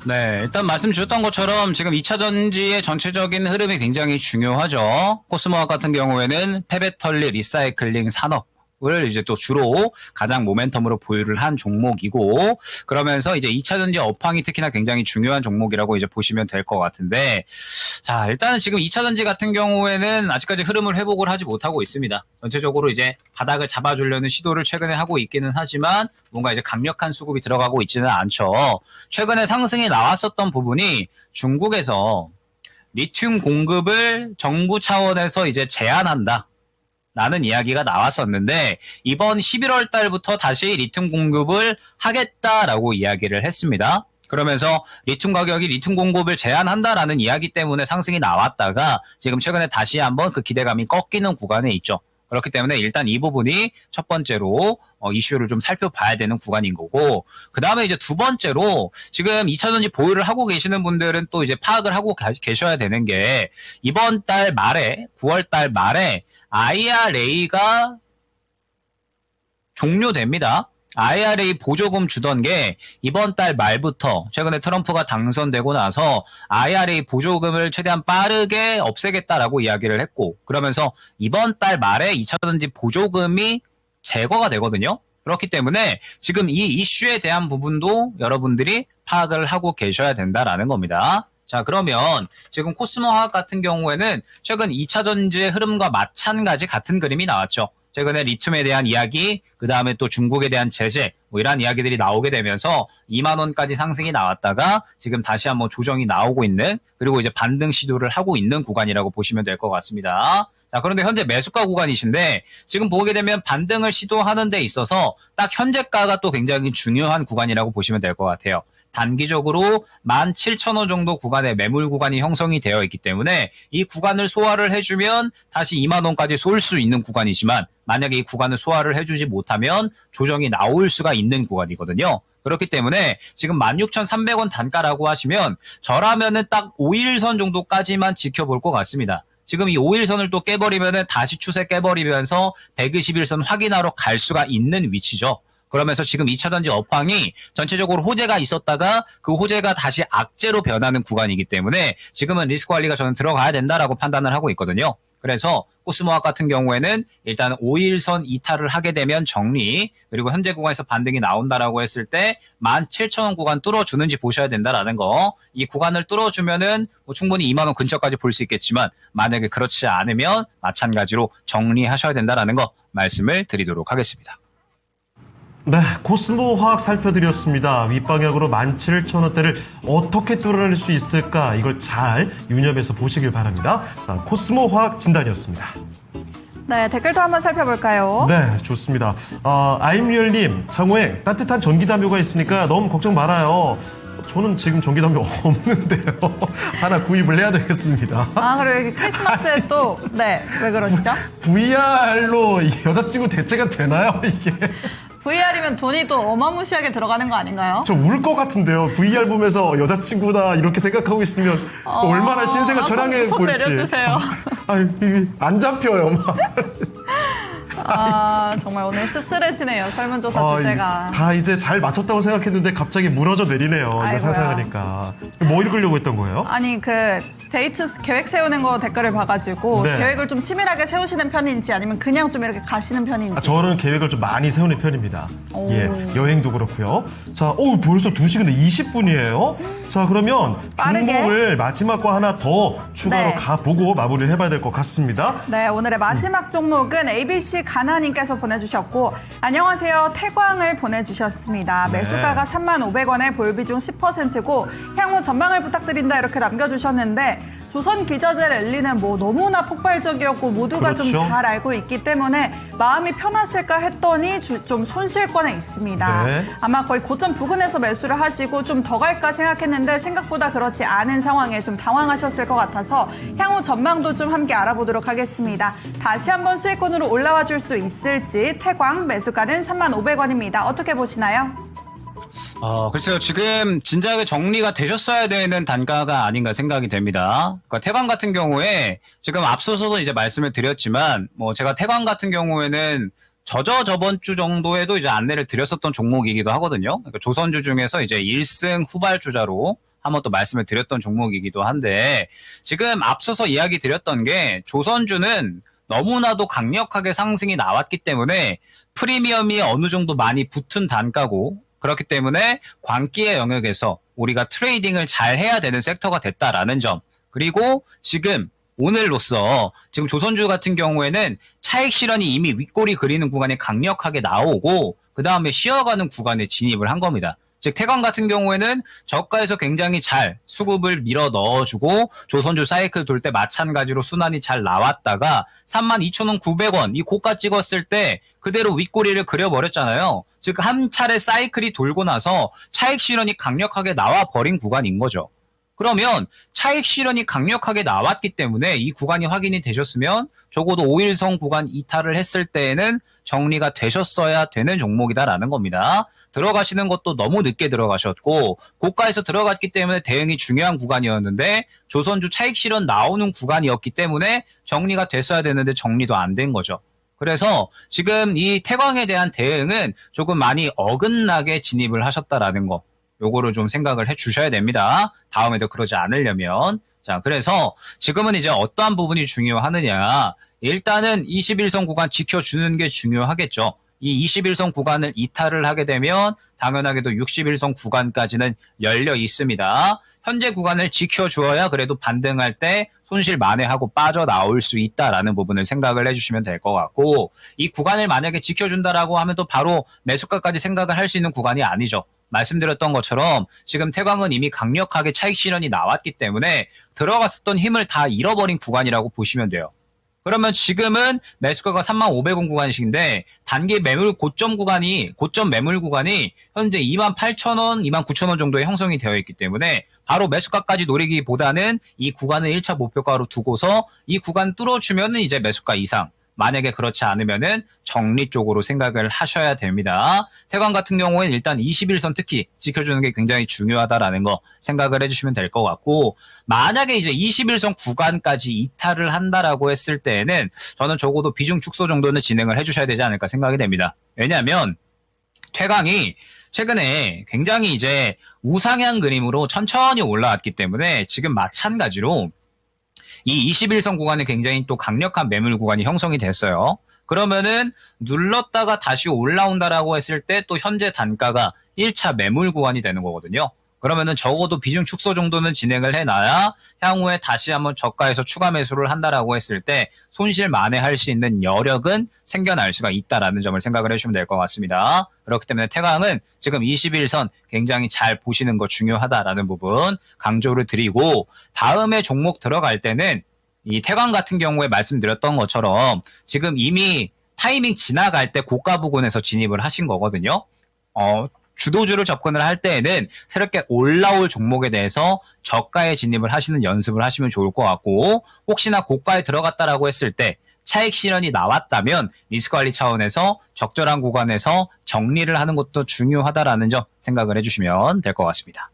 네, 일단 말씀 주셨던 것처럼 지금 2차 전지의 전체적인 흐름이 굉장히 중요하죠. 코스모학 같은 경우에는 폐배터리 리사이클링 산업을 이제 또 주로 가장 모멘텀으로 보유를 한 종목이고, 그러면서 이제 2차 전지 업황이 특히나 굉장히 중요한 종목이라고 이제 보시면 될 것 같은데, 자, 일단은 지금 2차 전지 같은 경우에는 아직까지 흐름을 회복을 하지 못하고 있습니다. 전체적으로 이제 바닥을 잡아주려는 시도를 최근에 하고 있기는 하지만 뭔가 이제 강력한 수급이 들어가고 있지는 않죠. 최근에 상승이 나왔었던 부분이 중국에서 리튬 공급을 정부 차원에서 이제 제한한다 라는 이야기가 나왔었는데, 이번 11월 달부터 다시 리튬 공급을 하겠다라고 이야기를 했습니다. 그러면서 리튬 가격이 리튬 공급을 제한한다라는 이야기 때문에 상승이 나왔다가 지금 최근에 다시 한번 그 기대감이 꺾이는 구간에 있죠. 그렇기 때문에 일단 이 부분이 첫 번째로 이슈를 좀 살펴봐야 되는 구간인 거고, 그 다음에 이제 두 번째로 지금 2차전지 보유를 하고 계시는 분들은 또 이제 파악을 하고 계셔야 되는 게, 이번 달 말에 9월 달 말에 IRA가 종료됩니다. IRA 보조금 주던 게 이번 달 말부터, 최근에 트럼프가 당선되고 나서 IRA 보조금을 최대한 빠르게 없애겠다라고 이야기를 했고, 그러면서 이번 달 말에 2차전지 보조금이 제거가 되거든요. 그렇기 때문에 지금 이 이슈에 대한 부분도 여러분들이 파악을 하고 계셔야 된다라는 겁니다. 자, 그러면 지금 코스모 화학 같은 경우에는 최근 2차 전지의 흐름과 마찬가지 같은 그림이 나왔죠. 최근에 리튬에 대한 이야기, 그 다음에 또 중국에 대한 제재, 뭐 이런 이야기들이 나오게 되면서 2만 원까지 상승이 나왔다가 지금 다시 한번 조정이 나오고 있는, 그리고 이제 반등 시도를 하고 있는 구간이라고 보시면 될 것 같습니다. 자, 그런데 현재 매수가 구간이신데 지금 보게 되면 반등을 시도하는 데 있어서 딱 현재가가 또 굉장히 중요한 구간이라고 보시면 될 것 같아요. 단기적으로 17,000원 정도 구간의 매물 구간이 형성이 되어 있기 때문에 이 구간을 소화를 해주면 다시 2만 원까지 쏠 수 있는 구간이지만, 만약에 이 구간을 소화를 해주지 못하면 조정이 나올 수가 있는 구간이거든요. 그렇기 때문에 지금 16,300원 단가라고 하시면 저라면은 딱 5일선 정도까지만 지켜볼 것 같습니다. 지금 이 5일선을 또 깨버리면은 다시 추세 깨버리면서 120일선 확인하러 갈 수가 있는 위치죠. 그러면서 지금 2차전지 업황이 전체적으로 호재가 있었다가 그 호재가 다시 악재로 변하는 구간이기 때문에 지금은 리스크 관리가 저는 들어가야 된다라고 판단을 하고 있거든요. 그래서 코스모학 같은 경우에는 일단 5일선 이탈을 하게 되면 정리, 그리고 현재 구간에서 반등이 나온다라고 했을 때 17,000원 구간 뚫어주는지 보셔야 된다라는 거. 이 구간을 뚫어주면은 뭐 충분히 2만 원 근처까지 볼 수 있겠지만, 만약에 그렇지 않으면 마찬가지로 정리하셔야 된다라는 거 말씀을 드리도록 하겠습니다. 네, 코스모 화학 살펴드렸습니다. 윗방향으로 17,000원대를 어떻게 뚫어낼 수 있을까, 이걸 잘 유념해서 보시길 바랍니다. 자, 코스모 화학 진단이었습니다. 네, 댓글도 한번 살펴볼까요? 네, 좋습니다. 아임리얼님, 창호에 따뜻한 전기담요가 있으니까 너무 걱정 말아요. 저는 지금 전기담요 없는데요. 하나 구입을 해야 되겠습니다. 그리고 크리스마스에 또, 네, 왜 그러시죠? VR로 여자친구 대체가 되나요, 이게? VR이면 돈이 또 어마무시하게 들어가는 거 아닌가요? 저 울 것 같은데요. VR 보면서 여자친구다 이렇게 생각하고 있으면 얼마나 신세가 전향해 손 볼지. 내려주세요. 안 잡혀요, 막. 정말 오늘 씁쓸해지네요. 설문조사 주제가. 다 이제 잘 맞췄다고 생각했는데 갑자기 무너져 내리네요. 이거 아이고야. 상상하니까. 뭐 읽으려고 했던 거예요? 아니, 데이트 계획 세우는 거 댓글을 봐가지고 네. 계획을 좀 치밀하게 세우시는 편인지 아니면 그냥 좀 이렇게 가시는 편인지. 저는 계획을 좀 많이 세우는 편입니다. 오. 예, 여행도 그렇고요. 자, 벌써 2시간 20분이에요. 자, 그러면 빠르게. 종목을 마지막 거 하나 더 추가로 네. 가보고 마무리를 해봐야 될 것 같습니다. 네, 오늘의 마지막 종목은 ABC 가나님께서 보내주셨고, 안녕하세요. 태광을 보내주셨습니다. 네. 매수가가 35,000원에 보유비중 10%고 향후 전망을 부탁드린다 이렇게 남겨주셨는데, 조선 기자재 랠리는 뭐 너무나 폭발적이었고 모두가 그렇죠. 좀 잘 알고 있기 때문에 마음이 편하실까 했더니 좀 손실권에 있습니다. 네. 아마 거의 고점 부근에서 매수를 하시고 좀 더 갈까 생각했는데 생각보다 그렇지 않은 상황에 좀 당황하셨을 것 같아서 향후 전망도 좀 함께 알아보도록 하겠습니다. 다시 한번 수익권으로 올라와 줄 수 있을지 태광 매수가는 35,000원입니다. 어떻게 보시나요? 글쎄요. 지금 진작에 정리가 되셨어야 되는 단가가 아닌가 생각이 됩니다. 그러니까 태광 같은 경우에 지금 앞서서도 이제 말씀을 드렸지만 뭐 제가 태광 같은 경우에는 저번 주 정도에도 이제 안내를 드렸었던 종목이기도 하거든요. 그러니까 조선주 중에서 이제 1승 후발주자로 한번 또 말씀을 드렸던 종목이기도 한데 지금 앞서서 이야기 드렸던 게 조선주는 너무나도 강력하게 상승이 나왔기 때문에 프리미엄이 어느 정도 많이 붙은 단가고 그렇기 때문에 광기의 영역에서 우리가 트레이딩을 잘 해야 되는 섹터가 됐다라는 점. 그리고 지금 오늘로써 지금 조선주 같은 경우에는 차익 실현이 이미 윗골이 그리는 구간이 강력하게 나오고 그 다음에 쉬어가는 구간에 진입을 한 겁니다. 즉 태광 같은 경우에는 저가에서 굉장히 잘 수급을 밀어 넣어주고 조선주 사이클 돌 때 마찬가지로 순환이 잘 나왔다가 32,900원 이 고가 찍었을 때 그대로 윗꼬리를 그려버렸잖아요. 즉 한 차례 사이클이 돌고 나서 차익 실현이 강력하게 나와버린 구간인 거죠. 그러면 차익 실현이 강력하게 나왔기 때문에 이 구간이 확인이 되셨으면 적어도 5일선 구간 이탈을 했을 때에는 정리가 되셨어야 되는 종목이다라는 겁니다. 들어가시는 것도 너무 늦게 들어가셨고 고가에서 들어갔기 때문에 대응이 중요한 구간이었는데 조선주 차익 실현 나오는 구간이었기 때문에 정리가 됐어야 되는데 정리도 안 된 거죠. 그래서 지금 이 태광에 대한 대응은 조금 많이 어긋나게 진입을 하셨다라는 거. 요거를 좀 생각을 해 주셔야 됩니다. 다음에도 그러지 않으려면. 자, 그래서 지금은 이제 어떠한 부분이 중요하느냐. 일단은 21선 구간 지켜주는 게 중요하겠죠. 이 21선 구간을 이탈을 하게 되면 당연하게도 61선 구간까지는 열려 있습니다. 현재 구간을 지켜주어야 그래도 반등할 때 손실 만회하고 빠져나올 수 있다라는 부분을 생각을 해주시면 될 것 같고 이 구간을 만약에 지켜준다라고 하면 또 바로 매수가까지 생각을 할 수 있는 구간이 아니죠. 말씀드렸던 것처럼 지금 태광은 이미 강력하게 차익 실현이 나왔기 때문에 들어갔었던 힘을 다 잃어버린 구간이라고 보시면 돼요. 그러면 지금은 매수가가 35,000원 구간이신데 단기 매물 고점 매물 구간이 현재 28,000원, 29,000원 정도에 형성이 되어 있기 때문에 바로 매수가까지 노리기보다는 이 구간을 1차 목표가로 두고서 이 구간 뚫어주면은 이제 매수가 이상. 만약에 그렇지 않으면은 정리 쪽으로 생각을 하셔야 됩니다. 태광 같은 경우에는 일단 21선 특히 지켜주는 게 굉장히 중요하다라는 거 생각을 해주시면 될 것 같고 만약에 이제 21선 구간까지 이탈을 한다라고 했을 때에는 저는 적어도 비중 축소 정도는 진행을 해주셔야 되지 않을까 생각이 됩니다. 왜냐하면 태광이 최근에 굉장히 이제 우상향 그림으로 천천히 올라왔기 때문에 지금 마찬가지로 이 21선 구간에 굉장히 또 강력한 매물 구간이 형성이 됐어요. 그러면은 눌렀다가 다시 올라온다라고 했을 때 또 현재 단가가 1차 매물 구간이 되는 거거든요. 그러면은 적어도 비중 축소 정도는 진행을 해놔야 향후에 다시 한번 저가에서 추가 매수를 한다라고 했을 때 손실 만회할 수 있는 여력은 생겨날 수가 있다라는 점을 생각을 해주시면 될 것 같습니다. 그렇기 때문에 태광은 지금 21선 굉장히 잘 보시는 거 중요하다라는 부분 강조를 드리고 다음에 종목 들어갈 때는 이 태광 같은 경우에 말씀드렸던 것처럼 지금 이미 타이밍 지나갈 때 고가 부근에서 진입을 하신 거거든요. 주도주를 접근을 할 때에는 새롭게 올라올 종목에 대해서 저가에 진입을 하시는 연습을 하시면 좋을 것 같고 혹시나 고가에 들어갔다라고 했을 때 차익 실현이 나왔다면 리스크 관리 차원에서 적절한 구간에서 정리를 하는 것도 중요하다라는 점 생각을 해주시면 될 것 같습니다.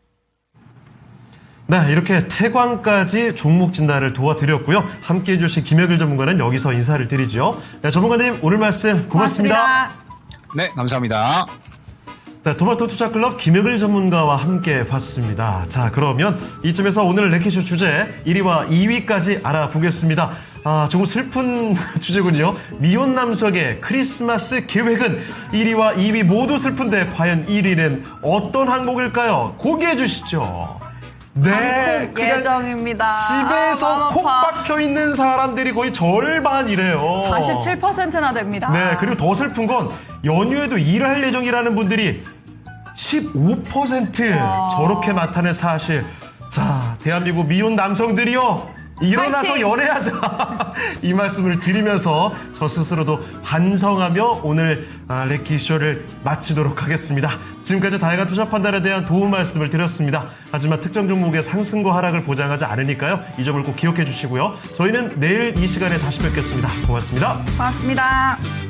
네, 이렇게 태광까지 종목 진단을 도와드렸고요. 함께해 주신 김혁일 전문가는 여기서 인사를 드리죠. 네, 전문가님 오늘 말씀 고맙습니다. 네, 감사합니다. 네, 토마토 투자클럽 김혁일 전문가와 함께 봤습니다. 자, 그러면 이쯤에서 오늘 레키쇼 주제 1위와 2위까지 알아보겠습니다. 조금 슬픈 주제군요. 미혼남석의 크리스마스 계획은 1위와 2위 모두 슬픈데 과연 1위는 어떤 항목일까요? 공개해 주시죠. 네, 방콕 예정입니다. 집에서 콕 박혀 있는 사람들이 거의 절반이래요. 47%나 됩니다. 네, 그리고 더 슬픈 건 연휴에도 일할 예정이라는 분들이 15% 저렇게 많다는 사실. 자, 대한민국 미혼 남성들이요, 일어나서 파이팅! 연애하자. 이 말씀을 드리면서 저 스스로도 반성하며 오늘 렉키쇼를 마치도록 하겠습니다. 지금까지 다양한 투자 판단에 대한 도움 말씀을 드렸습니다. 하지만 특정 종목의 상승과 하락을 보장하지 않으니까요. 이 점을 꼭 기억해 주시고요. 저희는 내일 이 시간에 다시 뵙겠습니다. 고맙습니다. 고맙습니다.